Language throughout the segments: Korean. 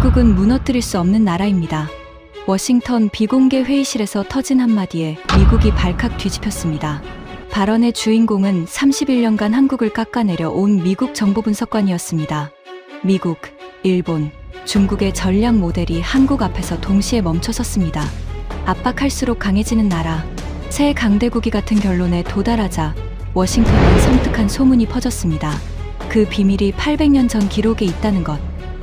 한국은 무너뜨릴 수 없는 나라입니다. 워싱턴 비공개 회의실에서 터진 한마디에 미국이 발칵 뒤집혔습니다. 발언의 주인공은 31년간 한국을 깎아내려 온 미국 정보분석관이었습니다. 미국, 일본, 중국의 전략 모델이 한국 앞에서 동시에 멈춰섰습니다. 압박할수록 강해지는 나라, 새 강대국이 같은 결론에 도달하자 워싱턴은 섬뜩한 소문이 퍼졌습니다. 그 비밀이 800년 전 기록에 있다는 것.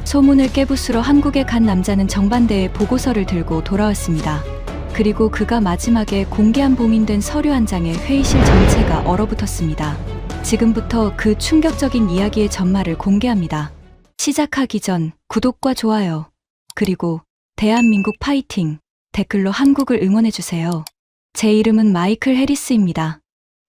소문을 깨부수러 한국에 간 남자는 정반대의 보고서를 들고 돌아왔습니다. 그리고 그가 마지막에 공개한 봉인된 서류 한 장에 회의실 전체가 얼어붙었습니다. 지금부터 그 충격적인 이야기의 전말을 공개합니다. 시작하기 전 구독과 좋아요, 그리고 대한민국 파이팅 댓글로 한국을 응원해주세요. 제 이름은 마이클 해리스입니다.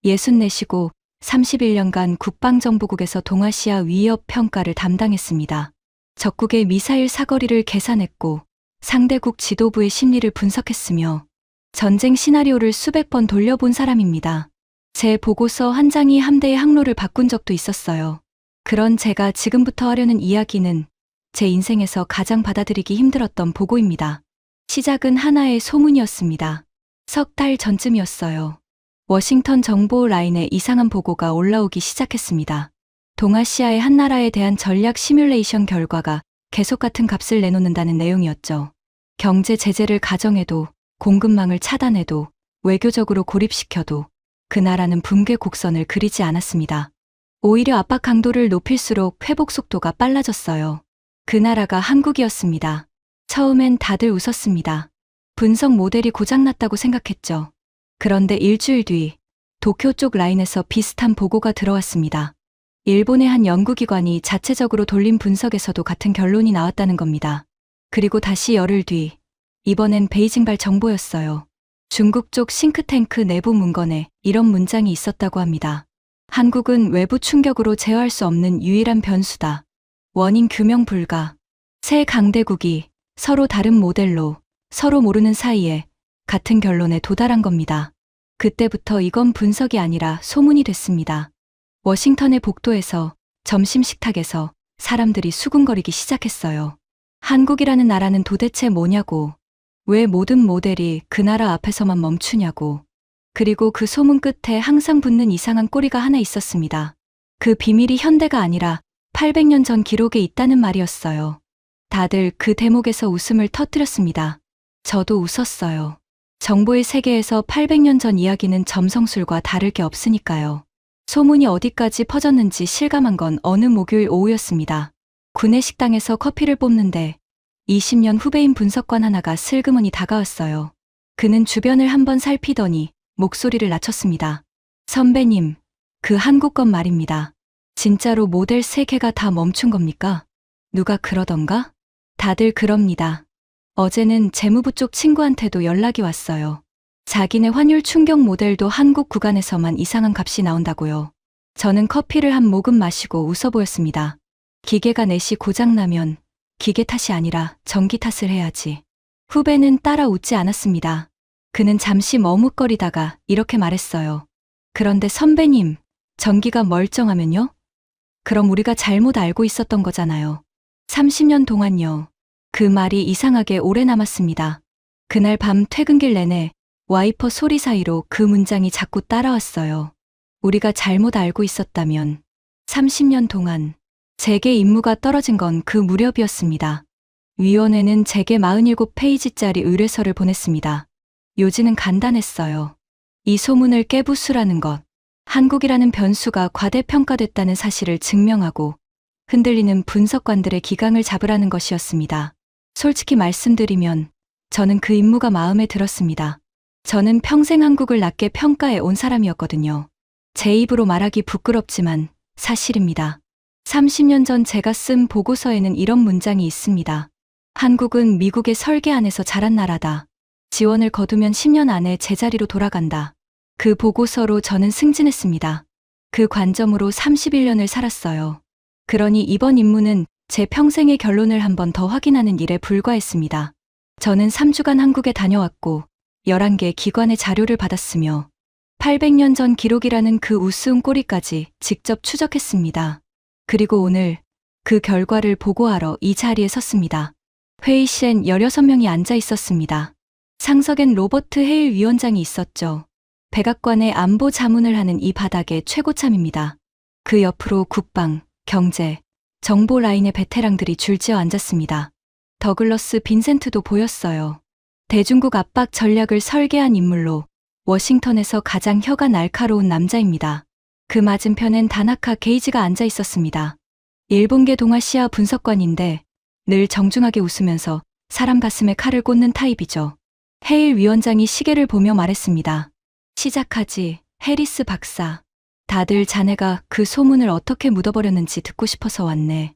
64시고 31년간 국방정보국에서 동아시아 위협 평가를 담당했습니다. 적국의 미사일 사거리를 계산했고 상대국 지도부의 심리를 분석했으며 전쟁 시나리오를 수백 번 돌려본 사람입니다. 제 보고서 한 장이 함대의 항로를 바꾼 적도 있었어요. 그런 제가 지금부터 하려는 이야기는 제 인생에서 가장 받아들이기 힘들었던 보고입니다. 시작은 하나의 소문이었습니다. 석 달 전쯤이었어요. 워싱턴 정보 라인에 이상한 보고가 올라오기 시작했습니다. 동아시아의 한 나라에 대한 전략 시뮬레이션 결과가 계속 같은 값을 내놓는다는 내용이었죠. 경제 제재를 가정해도, 공급망을 차단해도, 외교적으로 고립시켜도 그 나라는 붕괴 곡선을 그리지 않았습니다. 오히려 압박 강도를 높일수록 회복 속도가 빨라졌어요. 그 나라가 한국이었습니다. 처음엔 다들 웃었습니다. 분석 모델이 고장났다고 생각했죠. 그런데 일주일 뒤 도쿄 쪽 라인에서 비슷한 보고가 들어왔습니다. 일본의 한 연구기관이 자체적으로 돌린 분석에서도 같은 결론이 나왔다는 겁니다. 그리고 다시 열흘 뒤, 이번엔 베이징발 정보였어요. 중국 쪽 싱크탱크 내부 문건에 이런 문장이 있었다고 합니다. 한국은 외부 충격으로 제어할 수 없는 유일한 변수다. 원인 규명 불가. 새 강대국이 서로 다른 모델로 서로 모르는 사이에 같은 결론에 도달한 겁니다. 그때부터 이건 분석이 아니라 소문이 됐습니다. 워싱턴의 복도에서, 점심 식탁에서 사람들이 수군거리기 시작했어요. 한국이라는 나라는 도대체 뭐냐고, 왜 모든 모델이 그 나라 앞에서만 멈추냐고. 그리고 그 소문 끝에 항상 붙는 이상한 꼬리가 하나 있었습니다. 그 비밀이 현대가 아니라 800년 전 기록에 있다는 말이었어요. 다들 그 대목에서 웃음을 터뜨렸습니다. 저도 웃었어요. 정보의 세계에서 800년 전 이야기는 점성술과 다를 게 없으니까요. 소문이 어디까지 퍼졌는지 실감한 건 어느 목요일 오후였습니다. 구내 식당에서 커피를 뽑는데 20년 후배인 분석관 하나가 슬그머니 다가왔어요. 그는 주변을 한번 살피더니 목소리를 낮췄습니다. 선배님, 그 한국 건 말입니다. 진짜로 모델 3개가 다 멈춘 겁니까? 누가 그러던가? 다들 그럽니다. 어제는 재무부 쪽 친구한테도 연락이 왔어요. 자기네 환율 충격 모델도 한국 구간에서만 이상한 값이 나온다고요. 저는 커피를 한 모금 마시고 웃어 보였습니다. 기계가 넷이 고장나면 기계 탓이 아니라 전기 탓을 해야지. 후배는 따라 웃지 않았습니다. 그는 잠시 머뭇거리다가 이렇게 말했어요. 그런데 선배님, 전기가 멀쩡하면요? 그럼 우리가 잘못 알고 있었던 거잖아요. 30년 동안요. 그 말이 이상하게 오래 남았습니다. 그날 밤 퇴근길 내내 와이퍼 소리 사이로 그 문장이 자꾸 따라왔어요. 우리가 잘못 알고 있었다면 30년 동안 제게 임무가 떨어진 건 그 무렵이었습니다. 위원회는 제게 47페이지짜리 의뢰서를 보냈습니다. 요지는 간단했어요. 이 소문을 깨부수라는 것, 한국이라는 변수가 과대평가됐다는 사실을 증명하고 흔들리는 분석관들의 기강을 잡으라는 것이었습니다. 솔직히 말씀드리면 저는 그 임무가 마음에 들었습니다. 저는 평생 한국을 낮게 평가해 온 사람이었거든요. 제 입으로 말하기 부끄럽지만 사실입니다. 30년 전 제가 쓴 보고서에는 이런 문장이 있습니다. 한국은 미국의 설계 안에서 자란 나라다. 지원을 거두면 10년 안에 제자리로 돌아간다. 그 보고서로 저는 승진했습니다. 그 관점으로 31년을 살았어요. 그러니 이번 임무는 제 평생의 결론을 한 번 더 확인하는 일에 불과했습니다. 저는 3주간 한국에 다녀왔고 11개 기관의 자료를 받았으며 800년 전 기록이라는 그 우스운 꼬리까지 직접 추적했습니다. 그리고 오늘 그 결과를 보고하러 이 자리에 섰습니다. 회의실엔 16명이 앉아 있었습니다. 상석엔 로버트 헤일 위원장이 있었죠. 백악관의 안보 자문을 하는 이 바닥의 최고참입니다. 그 옆으로 국방, 경제, 정보 라인의 베테랑들이 줄지어 앉았습니다. 더글러스 빈센트도 보였어요. 대중국 압박 전략을 설계한 인물로 워싱턴에서 가장 혀가 날카로운 남자입니다. 그 맞은편엔 다나카 게이지가 앉아 있었습니다. 일본계 동아시아 분석관인데 늘 정중하게 웃으면서 사람 가슴에 칼을 꽂는 타입이죠. 헤일 위원장이 시계를 보며 말했습니다. 시작하지, 해리스 박사. 다들 자네가 그 소문을 어떻게 묻어버렸는지 듣고 싶어서 왔네.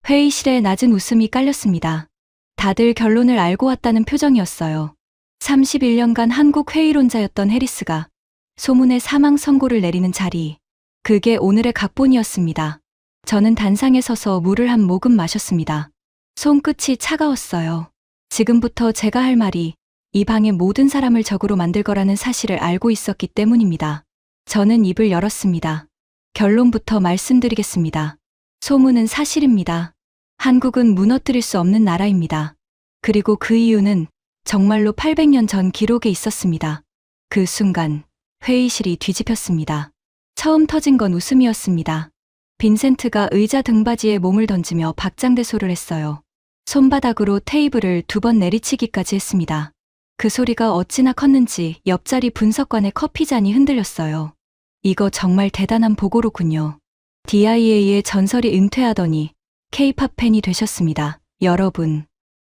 회의실에 낮은 웃음이 깔렸습니다. 다들 결론을 알고 왔다는 표정이었어요. 31년간 한국 회의론자였던 해리스가 소문의 사망 선고를 내리는 자리. 그게 오늘의 각본이었습니다. 저는 단상에 서서 물을 한 모금 마셨습니다. 손끝이 차가웠어요. 지금부터 제가 할 말이 이 방의 모든 사람을 적으로 만들 거라는 사실을 알고 있었기 때문입니다. 저는 입을 열었습니다. 결론부터 말씀드리겠습니다. 소문은 사실입니다. 한국은 무너뜨릴 수 없는 나라입니다. 그리고 그 이유는 정말로 800년 전 기록에 있었습니다. 그 순간 회의실이 뒤집혔습니다. 처음 터진 건 웃음이었습니다. 빈센트가 의자 등받이에 몸을 던지며 박장대소를 했어요. 손바닥으로 테이블을 2번 내리치기까지 했습니다. 그 소리가 어찌나 컸는지 옆자리 분석관의 커피잔이 흔들렸어요. 이거 정말 대단한 보고로군요. DIA의 전설이 은퇴하더니 K-팝 팬이 되셨습니다. 여러분.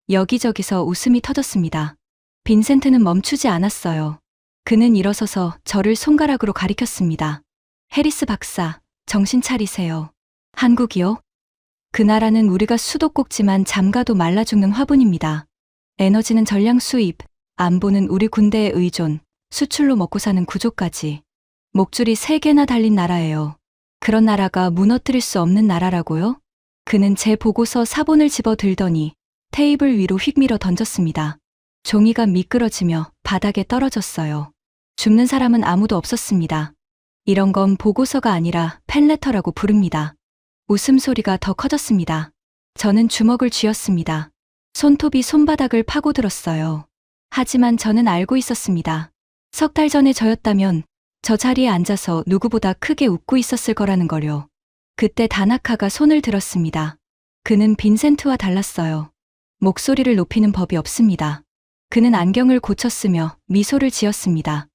여기저기서 웃음이 터졌습니다. 빈센트는 멈추지 않았어요. 그는 일어서서 저를 손가락으로 가리켰습니다. 해리스 박사, 정신 차리세요. 한국이요? 그 나라는 우리가 수도꼭지만 잠가도 말라 죽는 화분입니다. 에너지는 전량 수입, 안보는 우리 군대에 의존, 수출로 먹고 사는 구조까지. 목줄이 3개나 달린 나라예요. 그런 나라가 무너뜨릴 수 없는 나라라고요? 그는 제 보고서 사본을 집어 들더니 테이블 위로 휙 밀어 던졌습니다. 종이가 미끄러지며 바닥에 떨어졌어요. 줍는 사람은 아무도 없었습니다. 이런 건 보고서가 아니라 팬레터라고 부릅니다. 웃음소리가 더 커졌습니다. 저는 주먹을 쥐었습니다. 손톱이 손바닥을 파고들었어요. 하지만 저는 알고 있었습니다. 3달 전에 저였다면 저 자리에 앉아서 누구보다 크게 웃고 있었을 거라는 걸요. 그때 다나카가 손을 들었습니다. 그는 빈센트와 달랐어요. 목소리를 높이는 법이 없습니다. 그는 안경을 고쳤으며 미소를 지었습니다.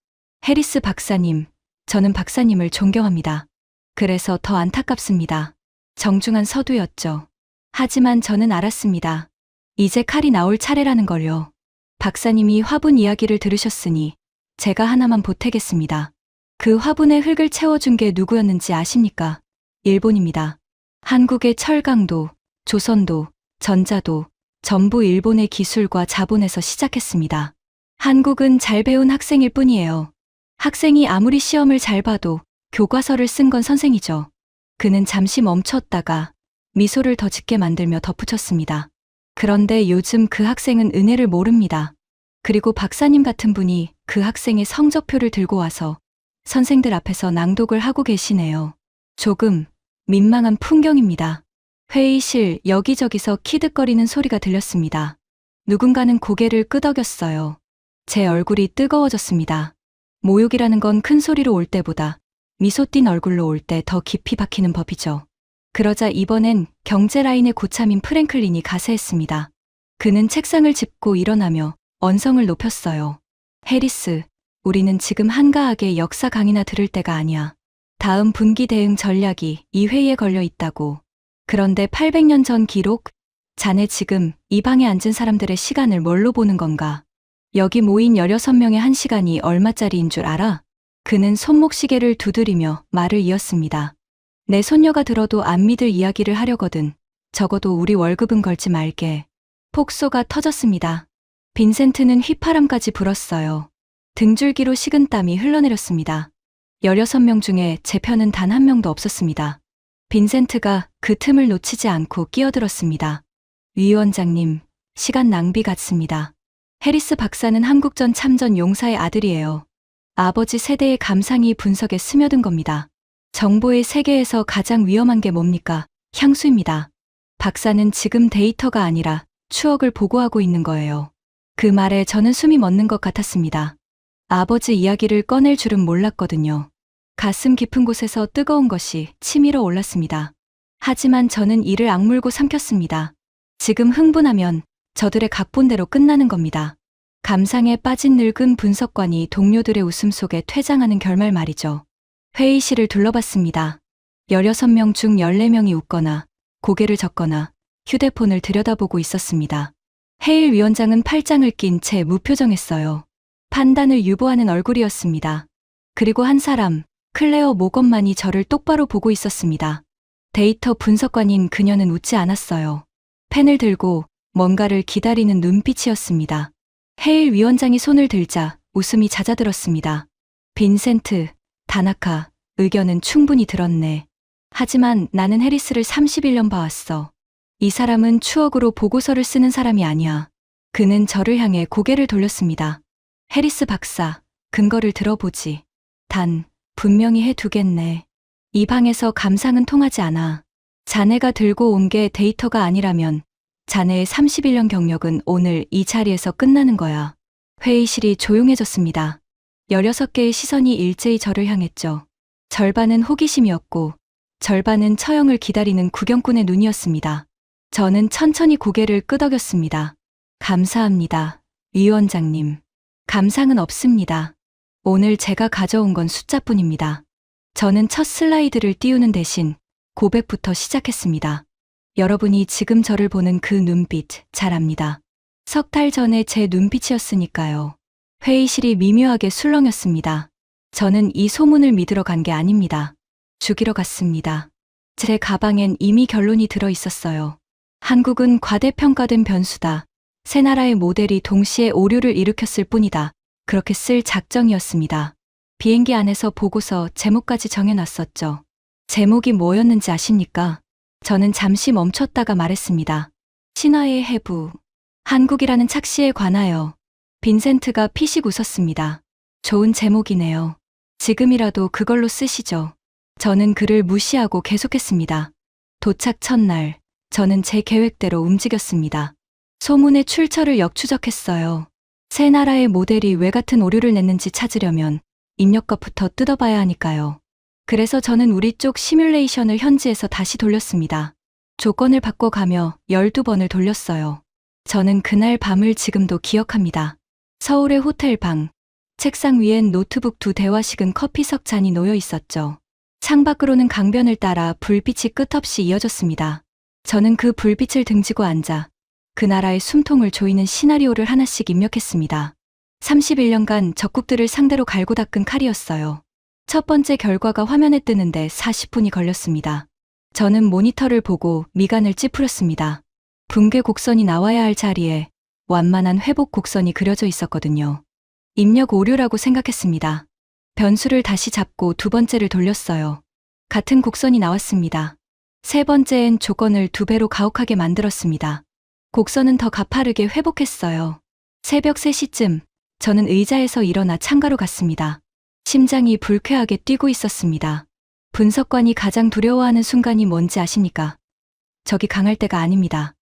해리스 박사님, 저는 박사님을 존경합니다. 그래서 더 안타깝습니다. 정중한 서두였죠. 하지만 저는 알았습니다. 이제 칼이 나올 차례라는 걸요. 박사님이 화분 이야기를 들으셨으니 제가 하나만 보태겠습니다. 그 화분에 흙을 채워준 게 누구였는지 아십니까? 일본입니다. 한국의 철강도, 조선도, 전자도 전부 일본의 기술과 자본에서 시작했습니다. 한국은 잘 배운 학생일 뿐이에요. 학생이 아무리 시험을 잘 봐도 교과서를 쓴 건 선생이죠. 그는 잠시 멈췄다가 미소를 더 짙게 만들며 덧붙였습니다. 그런데 요즘 그 학생은 은혜를 모릅니다. 그리고 박사님 같은 분이 그 학생의 성적표를 들고 와서 선생들 앞에서 낭독을 하고 계시네요. 조금 민망한 풍경입니다. 회의실 여기저기서 키득거리는 소리가 들렸습니다. 누군가는 고개를 끄덕였어요. 제 얼굴이 뜨거워졌습니다. 모욕이라는 건 큰 소리로 올 때보다 미소 띤 얼굴로 올 때 더 깊이 박히는 법이죠. 그러자 이번엔 경제 라인의 고참인 프랭클린이 가세했습니다. 그는 책상을 짚고 일어나며 언성을 높였어요. 해리스, 우리는 지금 한가하게 역사 강의나 들을 때가 아니야. 다음 분기 대응 전략이 이 회의에 걸려 있다고. 그런데 800년 전 기록? 자네 지금 이 방에 앉은 사람들의 시간을 뭘로 보는 건가? 여기 모인 16명의 한 시간이 얼마짜리인 줄 알아? 그는 손목시계를 두드리며 말을 이었습니다. 내 손녀가 들어도 안 믿을 이야기를 하려거든. 적어도 우리 월급은 걸지 말게. 폭소가 터졌습니다. 빈센트는 휘파람까지 불었어요. 등줄기로 식은땀이 흘러내렸습니다. 16명 중에 제 편은 단 한 명도 없었습니다. 빈센트가 그 틈을 놓치지 않고 끼어들었습니다. 위원장님, 시간 낭비 같습니다. 해리스 박사는 한국전 참전 용사의 아들이에요. 아버지 세대의 감상이 분석에 스며든 겁니다. 정보의 세계에서 가장 위험한 게 뭡니까? 향수입니다. 박사는 지금 데이터가 아니라 추억을 보고하고 있는 거예요. 그 말에 저는 숨이 멎는 것 같았습니다. 아버지 이야기를 꺼낼 줄은 몰랐거든요. 가슴 깊은 곳에서 뜨거운 것이 치밀어 올랐습니다. 하지만 저는 이를 악물고 삼켰습니다. 지금 흥분하면 저들의 각본대로 끝나는 겁니다. 감상에 빠진 늙은 분석관이 동료들의 웃음 속에 퇴장하는 결말 말이죠. 회의실을 둘러봤습니다. 16명 중 14명이 웃거나 고개를 젓거나 휴대폰을 들여다보고 있었습니다. 해일 위원장은 팔짱을 낀 채 무표정했어요. 판단을 유보하는 얼굴이었습니다. 그리고 한 사람, 클레어 모건만이 저를 똑바로 보고 있었습니다. 데이터 분석관인 그녀는 웃지 않았어요. 펜을 들고 뭔가를 기다리는 눈빛이었습니다. 해일 위원장이 손을 들자 웃음이 잦아들었습니다. 빈센트, 다나카, 의견은 충분히 들었네. 하지만 나는 해리스를 31년 봐왔어. 이 사람은 추억으로 보고서를 쓰는 사람이 아니야. 그는 저를 향해 고개를 돌렸습니다. 해리스 박사, 근거를 들어보지. 단, 분명히 해두겠네. 이 방에서 감상은 통하지 않아. 자네가 들고 온 게 데이터가 아니라면 자네의 31년 경력은 오늘 이 자리에서 끝나는 거야. 회의실이 조용해졌습니다. 16개의 시선이 일제히 저를 향했죠. 절반은 호기심이었고 절반은 처형을 기다리는 구경꾼의 눈이었습니다. 저는 천천히 고개를 끄덕였습니다. 감사합니다, 위원장님. 감상은 없습니다. 오늘 제가 가져온 건 숫자뿐입니다. 저는 첫 슬라이드를 띄우는 대신 고백부터 시작했습니다. 여러분이 지금 저를 보는 그 눈빛 잘 압니다. 석 달 전에 제 눈빛이었으니까요. 회의실이 미묘하게 술렁였습니다. 저는 이 소문을 믿으러 간 게 아닙니다. 죽이러 갔습니다. 제 가방엔 이미 결론이 들어 있었어요. 한국은 과대평가된 변수다. 세 나라의 모델이 동시에 오류를 일으켰을 뿐이다. 그렇게 쓸 작정이었습니다. 비행기 안에서 보고서 제목까지 정해놨었죠. 제목이 뭐였는지 아십니까? 저는 잠시 멈췄다가 말했습니다. 신화의 해부. 한국이라는 착시에 관하여. 빈센트가 피식 웃었습니다. 좋은 제목이네요. 지금이라도 그걸로 쓰시죠. 저는 그를 무시하고 계속했습니다. 도착 첫날, 저는 제 계획대로 움직였습니다. 소문의 출처를 역추적했어요. 세 나라의 모델이 왜 같은 오류를 냈는지 찾으려면 입력값부터 뜯어봐야 하니까요. 그래서 저는 우리 쪽 시뮬레이션을 현지에서 다시 돌렸습니다. 조건을 바꿔가며 12번을 돌렸어요. 저는 그날 밤을 지금도 기억합니다. 서울의 호텔 방, 책상 위엔 노트북 2대와 식은 커피석 잔이 놓여 있었죠. 창밖으로는 강변을 따라 불빛이 끝없이 이어졌습니다. 저는 그 불빛을 등지고 앉아 그 나라의 숨통을 조이는 시나리오를 하나씩 입력했습니다. 31년간 적국들을 상대로 갈고 닦은 칼이었어요. 첫 번째 결과가 화면에 뜨는데 40분이 걸렸습니다. 저는 모니터를 보고 미간을 찌푸렸습니다. 붕괴 곡선이 나와야 할 자리에 완만한 회복 곡선이 그려져 있었거든요. 입력 오류라고 생각했습니다. 변수를 다시 잡고 두 번째를 돌렸어요. 같은 곡선이 나왔습니다. 세 번째엔 조건을 2배로 가혹하게 만들었습니다. 곡선은 더 가파르게 회복했어요. 새벽 3시쯤 저는 의자에서 일어나 창가로 갔습니다. 심장이 불쾌하게 뛰고 있었습니다. 분석관이 가장 두려워하는 순간이 뭔지 아십니까? 적이 강할 때가 아닙니다.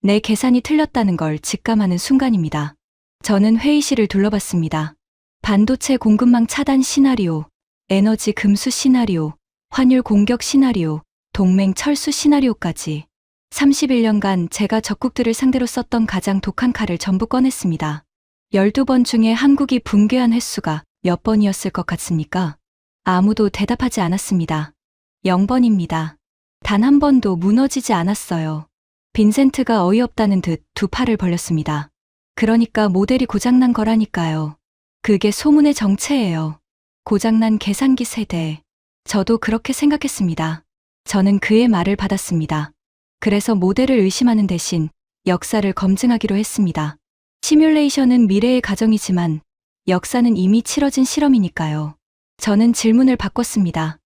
내 계산이 틀렸다는 걸 직감하는 순간입니다. 저는 회의실을 둘러봤습니다. 반도체 공급망 차단 시나리오, 에너지 금수 시나리오, 환율 공격 시나리오, 동맹 철수 시나리오까지 31년간 제가 적국들을 상대로 썼던 가장 독한 칼을 전부 꺼냈습니다. 12번 중에 한국이 붕괴한 횟수가 몇 번이었을 것 같습니까? 아무도 대답하지 않았습니다. 0번입니다. 단 한 번도 무너지지 않았어요. 빈센트가 어이없다는 듯 두 팔을 벌렸습니다. 그러니까 모델이 고장난 거라니까요. 그게 소문의 정체예요. 고장난 계산기 세대. 저도 그렇게 생각했습니다. 저는 그의 말을 받았습니다. 그래서 모델을 의심하는 대신 역사를 검증하기로 했습니다. 시뮬레이션은 미래의 가정이지만 역사는 이미 치러진 실험이니까요. 저는 질문을 바꿨습니다.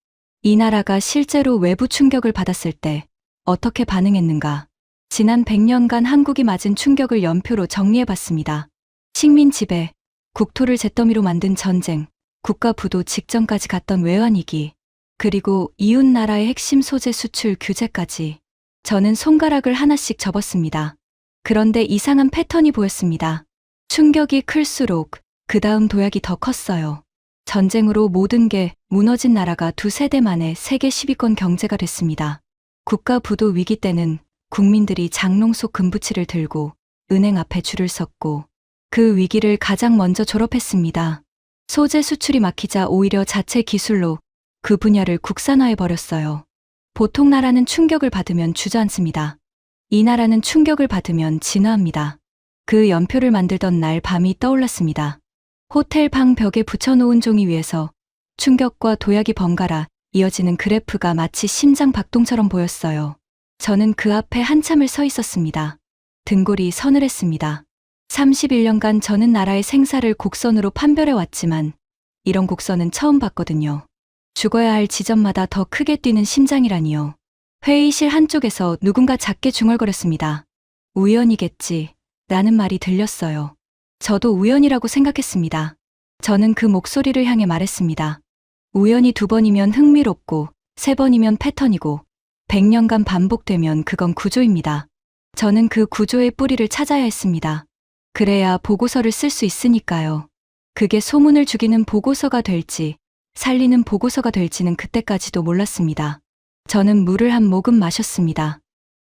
이 나라가 실제로 외부 충격을 받았을 때 어떻게 반응했는가? 지난 100년간 한국이 맞은 충격을 연표로 정리해봤습니다. 식민 지배, 국토를 잿더미로 만든 전쟁, 국가 부도 직전까지 갔던 외환위기, 그리고 이웃 나라의 핵심 소재 수출 규제까지. 저는 손가락을 하나씩 접었습니다. 그런데 이상한 패턴이 보였습니다. 충격이 클수록 그 다음 도약이 더 컸어요. 전쟁으로 모든 게 무너진 나라가 두 세대 만에 세계 10위권 경제가 됐습니다. 국가 부도 위기 때는 국민들이 장롱 속 금부치를 들고 은행 앞에 줄을 섰고 그 위기를 가장 먼저 졸업했습니다. 소재 수출이 막히자 오히려 자체 기술로 그 분야를 국산화해버렸어요. 보통 나라는 충격을 받으면 주저앉습니다. 이 나라는 충격을 받으면 진화합니다. 그 연표를 만들던 날 밤이 떠올랐습니다. 호텔 방 벽에 붙여놓은 종이 위에서 충격과 도약이 번갈아 이어지는 그래프가 마치 심장 박동처럼 보였어요. 저는 그 앞에 한참을 서 있었습니다. 등골이 서늘했습니다. 31년간 저는 나라의 생사를 곡선으로 판별해 왔지만 이런 곡선은 처음 봤거든요. 죽어야 할 지점마다 더 크게 뛰는 심장이라니요. 회의실 한쪽에서 누군가 작게 중얼거렸습니다. 우연이겠지 라는 말이 들렸어요. 저도 우연이라고 생각했습니다. 저는 그 목소리를 향해 말했습니다. 우연이 2번이면 흥미롭고 3번이면 패턴이고 100년간 반복되면 그건 구조입니다. 저는 그 구조의 뿌리를 찾아야 했습니다. 그래야 보고서를 쓸 수 있으니까요. 그게 소문을 죽이는 보고서가 될지 살리는 보고서가 될지는 그때까지도 몰랐습니다. 저는 물을 한 모금 마셨습니다.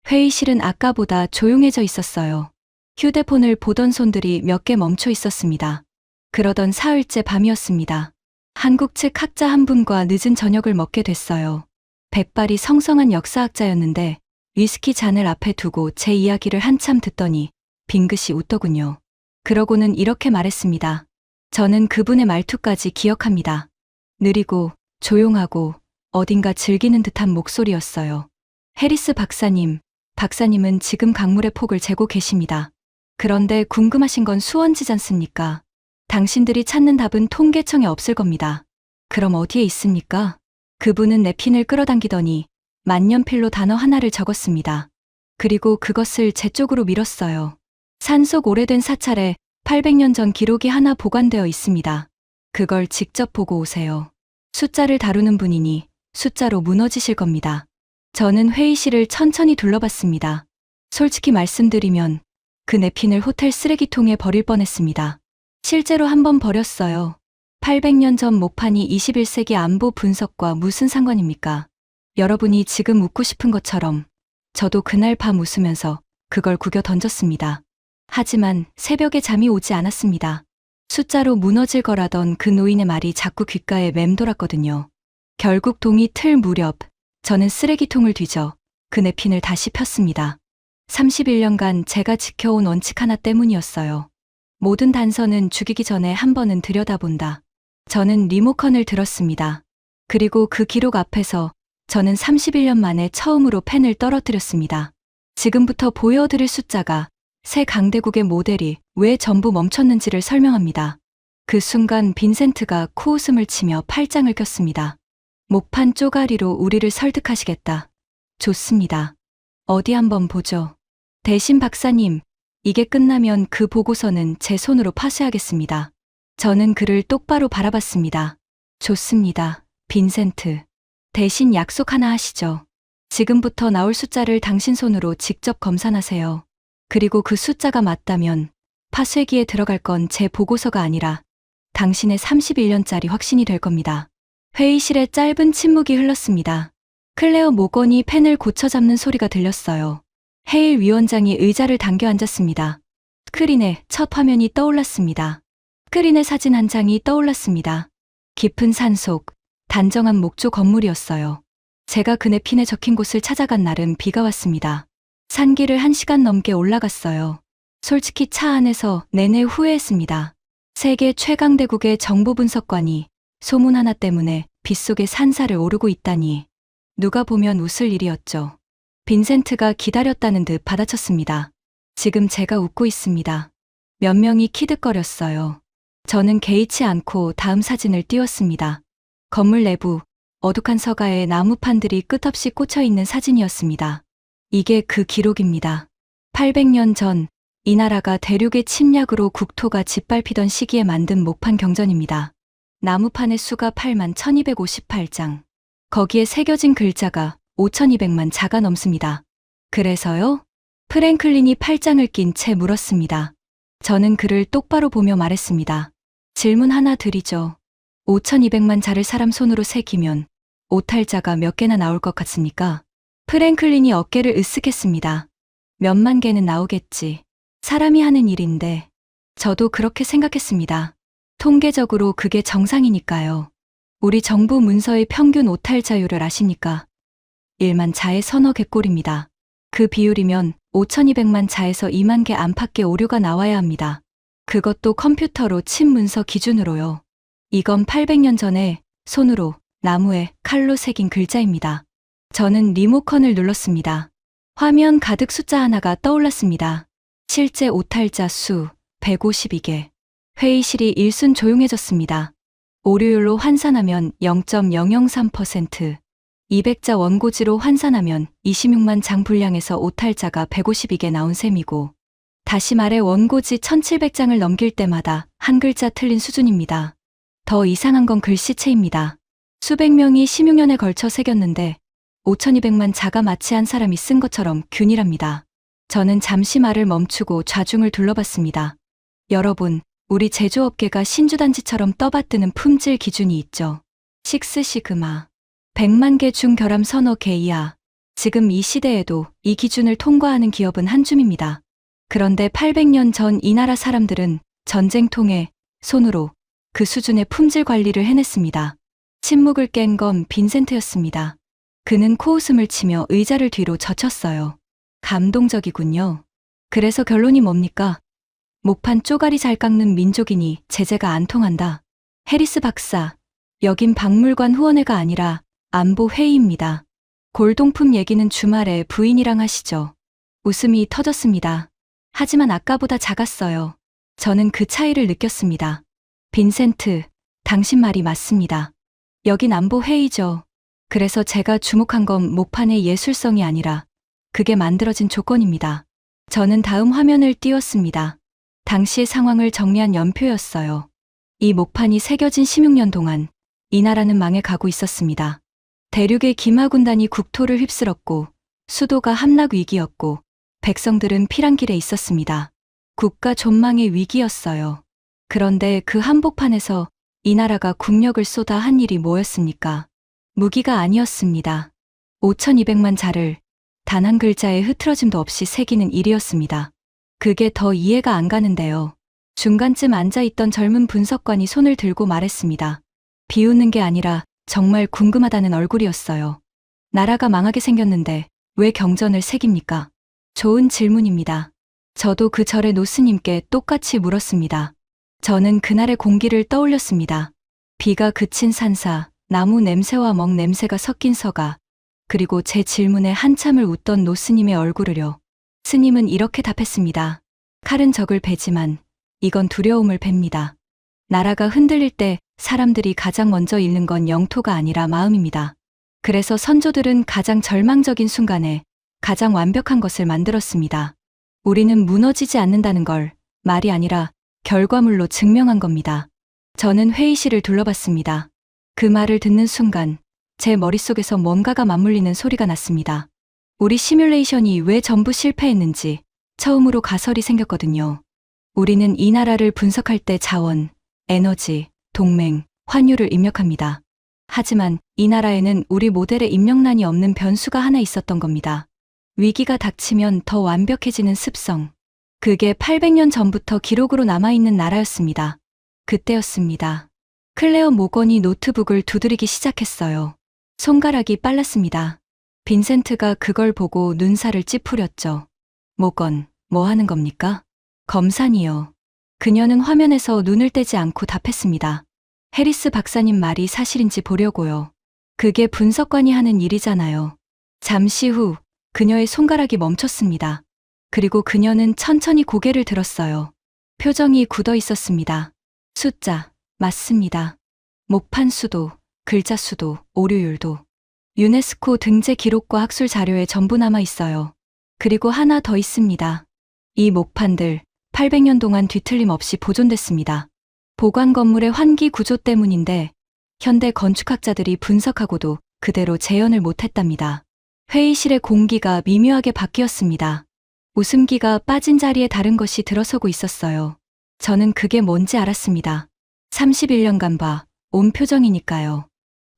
회의실은 아까보다 조용해져 있었어요. 휴대폰을 보던 손들이 몇 개 멈춰 있었습니다. 그러던 사흘째 밤이었습니다. 한국 측 학자 한 분과 늦은 저녁을 먹게 됐어요. 백발이 성성한 역사학자였는데 위스키 잔을 앞에 두고 제 이야기를 한참 듣더니 빙긋이 웃더군요. 그러고는 이렇게 말했습니다. 저는 그분의 말투까지 기억합니다. 느리고 조용하고 어딘가 즐기는 듯한 목소리였어요. 해리스 박사님, 박사님은 지금 강물의 폭을 재고 계십니다. 그런데 궁금하신 건 수원지잖습니까? 당신들이 찾는 답은 통계청에 없을 겁니다. 그럼 어디에 있습니까? 그분은 냅킨을 끌어당기더니 만년필로 단어 하나를 적었습니다. 그리고 그것을 제 쪽으로 밀었어요. 산속 오래된 사찰에 800년 전 기록이 하나 보관되어 있습니다. 그걸 직접 보고 오세요. 숫자를 다루는 분이니 숫자로 무너지실 겁니다. 저는 회의실을 천천히 둘러봤습니다. 솔직히 말씀드리면 그 냅킨을 호텔 쓰레기통에 버릴 뻔했습니다. 실제로 한번 버렸어요. 800년 전 목판이 21세기 안보 분석과 무슨 상관입니까? 여러분이 지금 웃고 싶은 것처럼 저도 그날 밤 웃으면서 그걸 구겨 던졌습니다. 하지만 새벽에 잠이 오지 않았습니다. 숫자로 무너질 거라던 그 노인의 말이 자꾸 귓가에 맴돌았거든요. 결국 동이 틀 무렵 저는 쓰레기통을 뒤져 그 냅킨을 다시 폈습니다. 31년간 제가 지켜온 원칙 하나 때문이었어요. 모든 단서는 죽이기 전에 한 번은 들여다본다. 저는 리모컨을 들었습니다. 그리고 그 기록 앞에서 저는 31년 만에 처음으로 펜을 떨어뜨렸습니다. 지금부터 보여드릴 숫자가 새 강대국의 모델이 왜 전부 멈췄는지를 설명합니다. 그 순간 빈센트가 코웃음을 치며 팔짱을 꼈습니다. 목판 쪼가리로 우리를 설득하시겠다. 좋습니다. 어디 한번 보죠. 대신 박사님, 이게 끝나면 그 보고서는 제 손으로 파쇄하겠습니다. 저는 그를 똑바로 바라봤습니다. 좋습니다. 빈센트. 대신 약속 하나 하시죠. 지금부터 나올 숫자를 당신 손으로 직접 검산하세요. 그리고 그 숫자가 맞다면 파쇄기에 들어갈 건 제 보고서가 아니라 당신의 31년짜리 확신이 될 겁니다. 회의실에 짧은 침묵이 흘렀습니다. 클레어 모건이 펜을 고쳐 잡는 소리가 들렸어요. 헤일 위원장이 의자를 당겨 앉았습니다. 스크린에 첫 화면이 떠올랐습니다. 스크린의 사진 한 장이 떠올랐습니다. 깊은 산속, 단정한 목조 건물이었어요. 제가 그 냅킨에 적힌 곳을 찾아간 날은 비가 왔습니다. 산길을 1시간 넘게 올라갔어요. 솔직히 차 안에서 내내 후회했습니다. 세계 최강대국의 정보분석관이 소문 하나 때문에 빗속의 산사를 오르고 있다니. 누가 보면 웃을 일이었죠. 빈센트가 기다렸다는 듯 받아쳤습니다. 지금 제가 웃고 있습니다. 몇 명이 키득거렸어요. 저는 개의치 않고 다음 사진을 띄웠습니다. 건물 내부, 어둑한 서가에 나무판들이 끝없이 꽂혀 있는 사진이었습니다. 이게 그 기록입니다. 800년 전 이 나라가 대륙의 침략으로 국토가 짓밟히던 시기에 만든 목판 경전입니다. 나무판의 수가 81,258장. 거기에 새겨진 글자가 5,200만 자가 넘습니다. 그래서요? 프랭클린이 팔짱을 낀 채 물었습니다. 저는 그를 똑바로 보며 말했습니다. 질문 하나 드리죠. 5200만 자를 사람 손으로 새기면 오탈자가 몇 개나 나올 것 같습니까? 프랭클린이 어깨를 으쓱했습니다. 몇만 개는 나오겠지. 사람이 하는 일인데. 저도 그렇게 생각했습니다. 통계적으로 그게 정상이니까요. 우리 정부 문서의 평균 오탈자율을 아십니까? 1만 자의 서너 개꼴입니다. 그 비율이면 5200만 자에서 2만 개 안팎의 오류가 나와야 합니다. 그것도 컴퓨터로 친 문서 기준으로요. 이건 800년 전에 손으로 나무에 칼로 새긴 글자입니다. 저는 리모컨을 눌렀습니다. 화면 가득 숫자 하나가 떠올랐습니다. 실제 오탈자 수 152개. 회의실이 일순 조용해졌습니다. 오류율로 환산하면 0.003%, 200자 원고지로 환산하면 26만 장 분량에서 오탈자가 152개 나온 셈이고, 다시 말해 원고지 1700장을 넘길 때마다 한 글자 틀린 수준입니다. 더 이상한 건 글씨체입니다. 수백 명이 16년에 걸쳐 새겼는데 5200만 자가 마치 한 사람이 쓴 것처럼 균일합니다. 저는 잠시 말을 멈추고 좌중을 둘러봤습니다. 여러분, 우리 제조업계가 신주단지처럼 떠받드는 품질 기준이 있죠. 식스시그마. 100만 개 중 결함 서너 개 이하. 지금 이 시대에도 이 기준을 통과하는 기업은 한 줌입니다. 그런데 800년 전 이 나라 사람들은 전쟁통에 손으로 그 수준의 품질 관리를 해냈습니다. 침묵을 깬 건 빈센트였습니다. 그는 코웃음을 치며 의자를 뒤로 젖혔어요. 감동적이군요. 그래서 결론이 뭡니까? 목판 쪼가리 잘 깎는 민족이니 제재가 안 통한다. 해리스 박사, 여긴 박물관 후원회가 아니라 안보 회의입니다. 골동품 얘기는 주말에 부인이랑 하시죠. 웃음이 터졌습니다. 하지만 아까보다 작았어요. 저는 그 차이를 느꼈습니다. 빈센트, 당신 말이 맞습니다. 여긴 안보 회의죠. 그래서 제가 주목한 건 목판의 예술성이 아니라 그게 만들어진 조건입니다. 저는 다음 화면을 띄웠습니다. 당시의 상황을 정리한 연표였어요. 이 목판이 새겨진 16년 동안 이 나라는 망해 가고 있었습니다. 대륙의 기마군단이 국토를 휩쓸었고 수도가 함락 위기였고 백성들은 피란길에 있었습니다. 국가 존망의 위기였어요. 그런데 그 한복판에서 이 나라가 국력을 쏟아 한 일이 뭐였습니까? 무기가 아니었습니다. 5200만 자를 단 한 글자의 흐트러짐도 없이 새기는 일이었습니다. 그게 더 이해가 안 가는데요. 중간쯤 앉아있던 젊은 분석관이 손을 들고 말했습니다. 비웃는 게 아니라 정말 궁금하다는 얼굴이었어요. 나라가 망하게 생겼는데 왜 경전을 새깁니까? 좋은 질문입니다. 저도 그 절의 노스님께 똑같이 물었습니다. 저는 그날의 공기를 떠올렸습니다. 비가 그친 산사, 나무 냄새와 먹 냄새가 섞인 서가, 그리고 제 질문에 한참을 웃던 노스님의 얼굴을요. 스님은 이렇게 답했습니다. 칼은 적을 베지만 이건 두려움을 뱁니다. 나라가 흔들릴 때 사람들이 가장 먼저 잃는 건 영토가 아니라 마음입니다. 그래서 선조들은 가장 절망적인 순간에 가장 완벽한 것을 만들었습니다. 우리는 무너지지 않는다는 걸 말이 아니라 결과물로 증명한 겁니다. 저는 회의실을 둘러봤습니다. 그 말을 듣는 순간 제 머릿속에서 뭔가가 맞물리는 소리가 났습니다. 우리 시뮬레이션이 왜 전부 실패했는지 처음으로 가설이 생겼거든요. 우리는 이 나라를 분석할 때 자원, 에너지, 동맹, 환율을 입력합니다. 하지만 이 나라에는 우리 모델의 입력란이 없는 변수가 하나 있었던 겁니다. 위기가 닥치면 더 완벽해지는 습성. 그게 800년 전부터 기록으로 남아있는 나라였습니다. 그때였습니다. 클레어 모건이 노트북을 두드리기 시작했어요. 손가락이 빨랐습니다. 빈센트가 그걸 보고 눈살을 찌푸렸죠. 모건, 뭐 하는 겁니까? 검산이요. 그녀는 화면에서 눈을 떼지 않고 답했습니다. 해리스 박사님 말이 사실인지 보려고요. 그게 분석관이 하는 일이잖아요. 잠시 후 그녀의 손가락이 멈췄습니다. 그리고 그녀는 천천히 고개를 들었어요. 표정이 굳어 있었습니다. 숫자, 맞습니다. 목판 수도, 글자 수도, 오류율도. 유네스코 등재 기록과 학술 자료에 전부 남아 있어요. 그리고 하나 더 있습니다. 이 목판들 800년 동안 뒤틀림 없이 보존됐습니다. 보관 건물의 환기 구조 때문인데 현대 건축학자들이 분석하고도 그대로 재현을 못했답니다. 회의실의 공기가 미묘하게 바뀌었습니다. 웃음기가 빠진 자리에 다른 것이 들어서고 있었어요. 저는 그게 뭔지 알았습니다. 31년간 온 표정이니까요.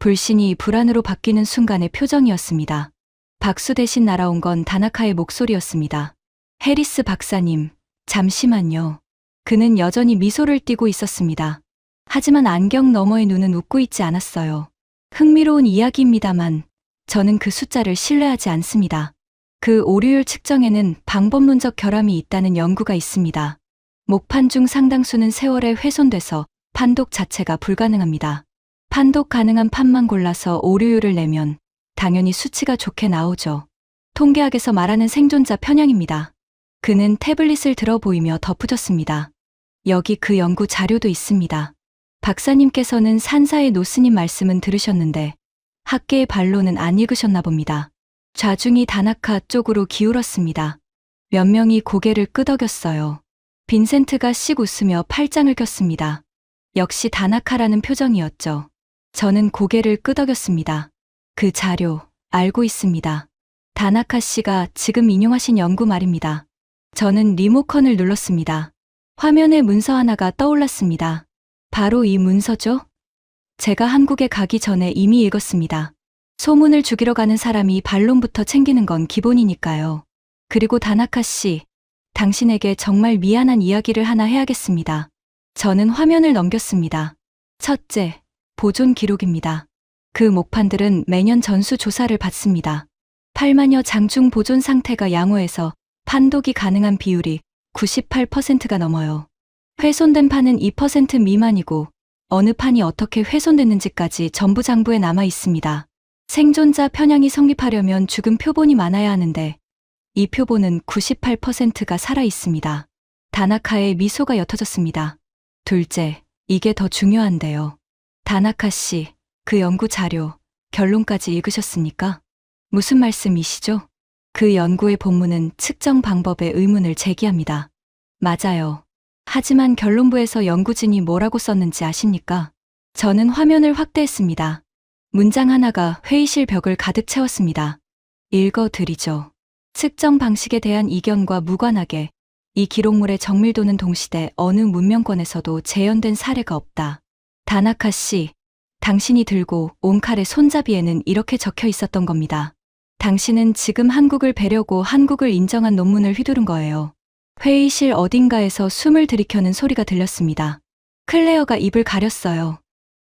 불신이 불안으로 바뀌는 순간의 표정이었습니다. 박수 대신 날아온 건 다나카의 목소리였습니다. 해리스 박사님, 잠시만요. 그는 여전히 미소를 띠고 있었습니다. 하지만 안경 너머의 눈은 웃고 있지 않았어요. 흥미로운 이야기입니다만 저는 그 숫자를 신뢰하지 않습니다. 그 오류율 측정에는 방법론적 결함이 있다는 연구가 있습니다. 목판 중 상당수는 세월에 훼손돼서 판독 자체가 불가능합니다. 판독 가능한 판만 골라서 오류율을 내면 당연히 수치가 좋게 나오죠. 통계학에서 말하는 생존자 편향입니다. 그는 태블릿을 들어 보이며 덧붙였습니다. 여기 그 연구 자료도 있습니다. 박사님께서는 산사의 노스님 말씀은 들으셨는데 학계의 반론은 안 읽으셨나 봅니다. 좌중이 다나카 쪽으로 기울었습니다. 몇 명이 고개를 끄덕였어요. 빈센트가 씩 웃으며 팔짱을 꼈습니다. 역시 다나카라는 표정이었죠. 저는 고개를 끄덕였습니다. 그 자료 알고 있습니다. 다나카 씨가 지금 인용하신 연구 말입니다. 저는 리모컨을 눌렀습니다. 화면에 문서 하나가 떠올랐습니다. 바로 이 문서죠? 제가 한국에 가기 전에 이미 읽었습니다. 소문을 죽이러 가는 사람이 반론부터 챙기는 건 기본이니까요. 그리고 다나카 씨, 당신에게 정말 미안한 이야기를 하나 해야겠습니다. 저는 화면을 넘겼습니다. 첫째, 보존 기록입니다. 그 목판들은 매년 전수 조사를 받습니다. 8만여 장중 보존 상태가 양호해서 판독이 가능한 비율이 98%가 넘어요. 훼손된 판은 2% 미만이고 어느 판이 어떻게 훼손됐는지까지 전부 장부에 남아 있습니다. 생존자 편향이 성립하려면 죽은 표본이 많아야 하는데 이 표본은 98%가 살아 있습니다. 다나카의 미소가 옅어졌습니다. 둘째, 이게 더 중요한데요. 다나카 씨, 그 연구 자료, 결론까지 읽으셨습니까? 무슨 말씀이시죠? 그 연구의 본문은 측정 방법에 의문을 제기합니다. 맞아요. 하지만 결론부에서 연구진이 뭐라고 썼는지 아십니까? 저는 화면을 확대했습니다. 문장 하나가 회의실 벽을 가득 채웠습니다. 읽어드리죠. 측정 방식에 대한 이견과 무관하게 이 기록물의 정밀도는 동시대 어느 문명권에서도 재현된 사례가 없다. 다나카 씨, 당신이 들고 온 칼의 손잡이에는 이렇게 적혀 있었던 겁니다. 당신은 지금 한국을 베려고 한국을 인정한 논문을 휘두른 거예요. 회의실 어딘가에서 숨을 들이켜는 소리가 들렸습니다. 클레어가 입을 가렸어요.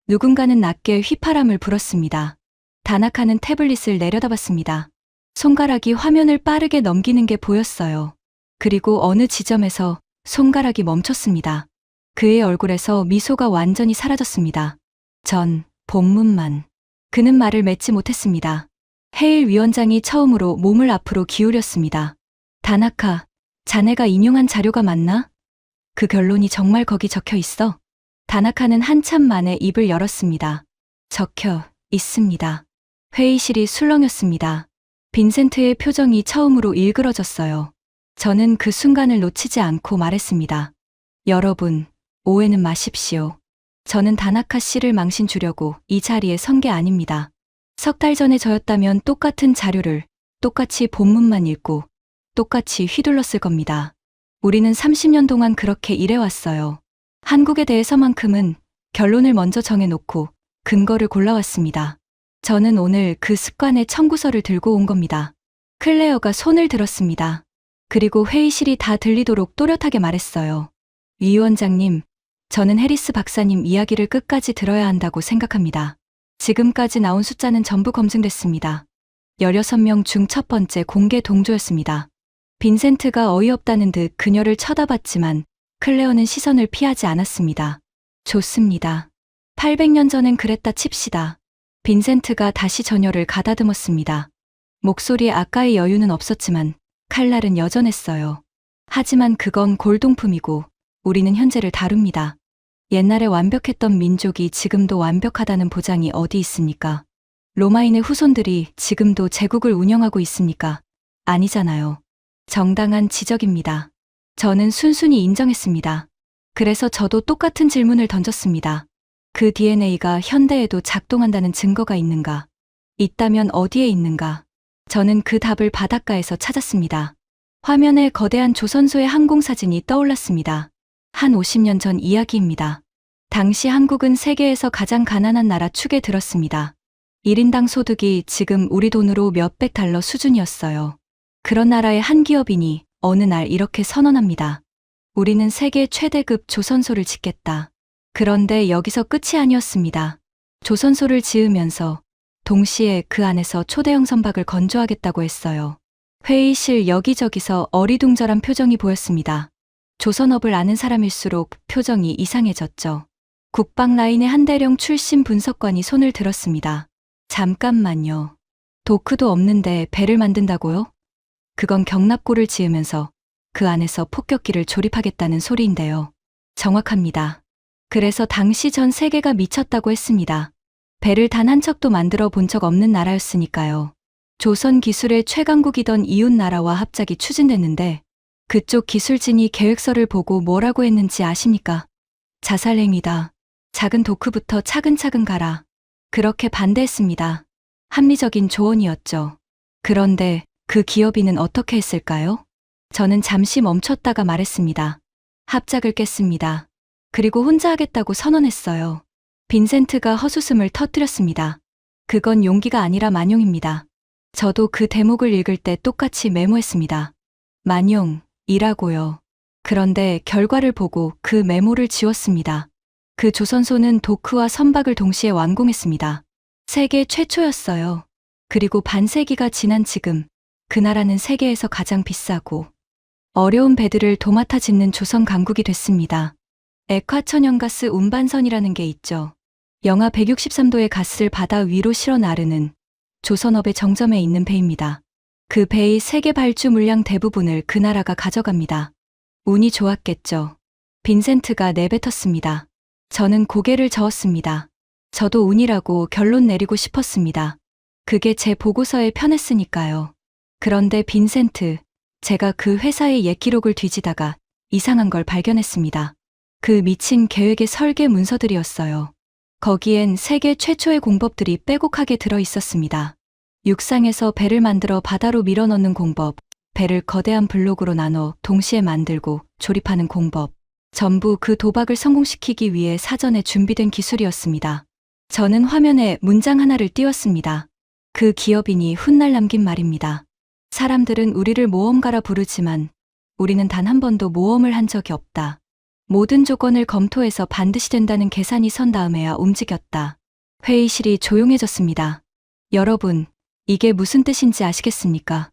누군가는 낮게 휘파람을 불었습니다. 다나카는 태블릿을 내려다봤습니다. 손가락이 화면을 빠르게 넘기는 게 보였어요. 그리고 어느 지점에서 손가락이 멈췄습니다. 그의 얼굴에서 미소가 완전히 사라졌습니다. 전 본문만. 그는 말을 맺지 못했습니다. 헤일 위원장이 처음으로 몸을 앞으로 기울였습니다. 다나카, 자네가 인용한 자료가 맞나? 그 결론이 정말 거기 적혀 있어? 다나카는 한참 만에 입을 열었습니다. 적혀 있습니다. 회의실이 술렁였습니다. 빈센트의 표정이 처음으로 일그러졌어요. 저는 그 순간을 놓치지 않고 말했습니다. 여러분, 오해는 마십시오. 저는 다나카 씨를 망신 주려고 이 자리에 선 게 아닙니다. 석 달 전에 저였다면 똑같은 자료를 똑같이 본문만 읽고 똑같이 휘둘렀을 겁니다. 우리는 30년 동안 그렇게 일해왔어요. 한국에 대해서만큼은 결론을 먼저 정해놓고 근거를 골라왔습니다. 저는 오늘 그 습관의 청구서를 들고 온 겁니다. 클레어가 손을 들었습니다. 그리고 회의실이 다 들리도록 또렷하게 말했어요. 위원장님, 저는 해리스 박사님 이야기를 끝까지 들어야 한다고 생각합니다. 지금까지 나온 숫자는 전부 검증됐습니다. 16명 중 첫 번째 공개 동조였습니다. 빈센트가 어이없다는 듯 그녀를 쳐다봤지만 클레어는 시선을 피하지 않았습니다. 좋습니다. 800년 전엔 그랬다 칩시다. 빈센트가 다시 저녀를 가다듬었습니다. 목소리에 아까의 여유는 없었지만 칼날은 여전했어요. 하지만 그건 골동품이고 우리는 현재를 다룹니다. 옛날에 완벽했던 민족이 지금도 완벽하다는 보장이 어디 있습니까? 로마인의 후손들이 지금도 제국을 운영하고 있습니까? 아니잖아요. 정당한 지적입니다. 저는 순순히 인정했습니다. 그래서 저도 똑같은 질문을 던졌습니다. 그 DNA가 현대에도 작동한다는 증거가 있는가? 있다면 어디에 있는가? 저는 그 답을 바닷가에서 찾았습니다. 화면에 거대한 조선소의 항공사진이 떠올랐습니다. 한 50년 전 이야기입니다. 당시 한국은 세계에서 가장 가난한 나라 축에 들었습니다. 1인당 소득이 지금 우리 돈으로 몇백 달러 수준이었어요. 그런 나라의 한 기업인이 어느 날 이렇게 선언합니다. 우리는 세계 최대급 조선소를 짓겠다. 그런데 여기서 끝이 아니었습니다. 조선소를 지으면서 동시에 그 안에서 초대형 선박을 건조하겠다고 했어요. 회의실 여기저기서 어리둥절한 표정이 보였습니다. 조선업을 아는 사람일수록 표정이 이상해졌죠. 국방라인의 한 대령 출신 분석관이 손을 들었습니다. 잠깐만요. 도크도 없는데 배를 만든다고요? 그건 경납고를 지으면서 그 안에서 폭격기를 조립하겠다는 소리인데요. 정확합니다. 그래서 당시 전 세계가 미쳤다고 했습니다. 배를 단 한 척도 만들어 본 적 없는 나라였으니까요. 조선 기술의 최강국이던 이웃 나라와 합작이 추진됐는데 그쪽 기술진이 계획서를 보고 뭐라고 했는지 아십니까? 자살행위다. 작은 도크부터 차근차근 가라. 그렇게 반대했습니다. 합리적인 조언이었죠. 그런데 그 기업인은 어떻게 했을까요? 저는 잠시 멈췄다가 말했습니다. 합작을 깼습니다. 그리고 혼자 하겠다고 선언했어요. 빈센트가 헛웃음을 터뜨렸습니다. 그건 용기가 아니라 만용입니다. 저도 그 대목을 읽을 때 똑같이 메모했습니다. 만용이라고요. 그런데 결과를 보고 그 메모를 지웠습니다. 그 조선소는 도크와 선박을 동시에 완공했습니다. 세계 최초였어요. 그리고 반세기가 지난 지금 그 나라는 세계에서 가장 비싸고 어려운 배들을 도맡아 짓는 조선 강국이 됐습니다. 액화천연가스 운반선이라는 게 있죠. 영하 163도의 가스를 바다 위로 실어 나르는 조선업의 정점에 있는 배입니다. 그 배의 세계 발주 물량 대부분을 그 나라가 가져갑니다. 운이 좋았겠죠. 빈센트가 내뱉었습니다. 저는 고개를 저었습니다. 저도 운이라고 결론 내리고 싶었습니다. 그게 제 보고서에 편했으니까요. 그런데 빈센트, 제가 그 회사의 옛 기록을 뒤지다가 이상한 걸 발견했습니다. 그 미친 계획의 설계 문서들이었어요. 거기엔 세계 최초의 공법들이 빼곡하게 들어 있었습니다. 육상에서 배를 만들어 바다로 밀어넣는 공법, 배를 거대한 블록으로 나눠 동시에 만들고 조립하는 공법, 전부 그 도박을 성공시키기 위해 사전에 준비된 기술이었습니다. 저는 화면에 문장 하나를 띄웠습니다. 그 기업인이 훗날 남긴 말입니다. 사람들은 우리를 모험가라 부르지만 우리는 단 한 번도 모험을 한 적이 없다. 모든 조건을 검토해서 반드시 된다는 계산이 선 다음에야 움직였다. 회의실이 조용해졌습니다. 여러분, 이게 무슨 뜻인지 아시겠습니까?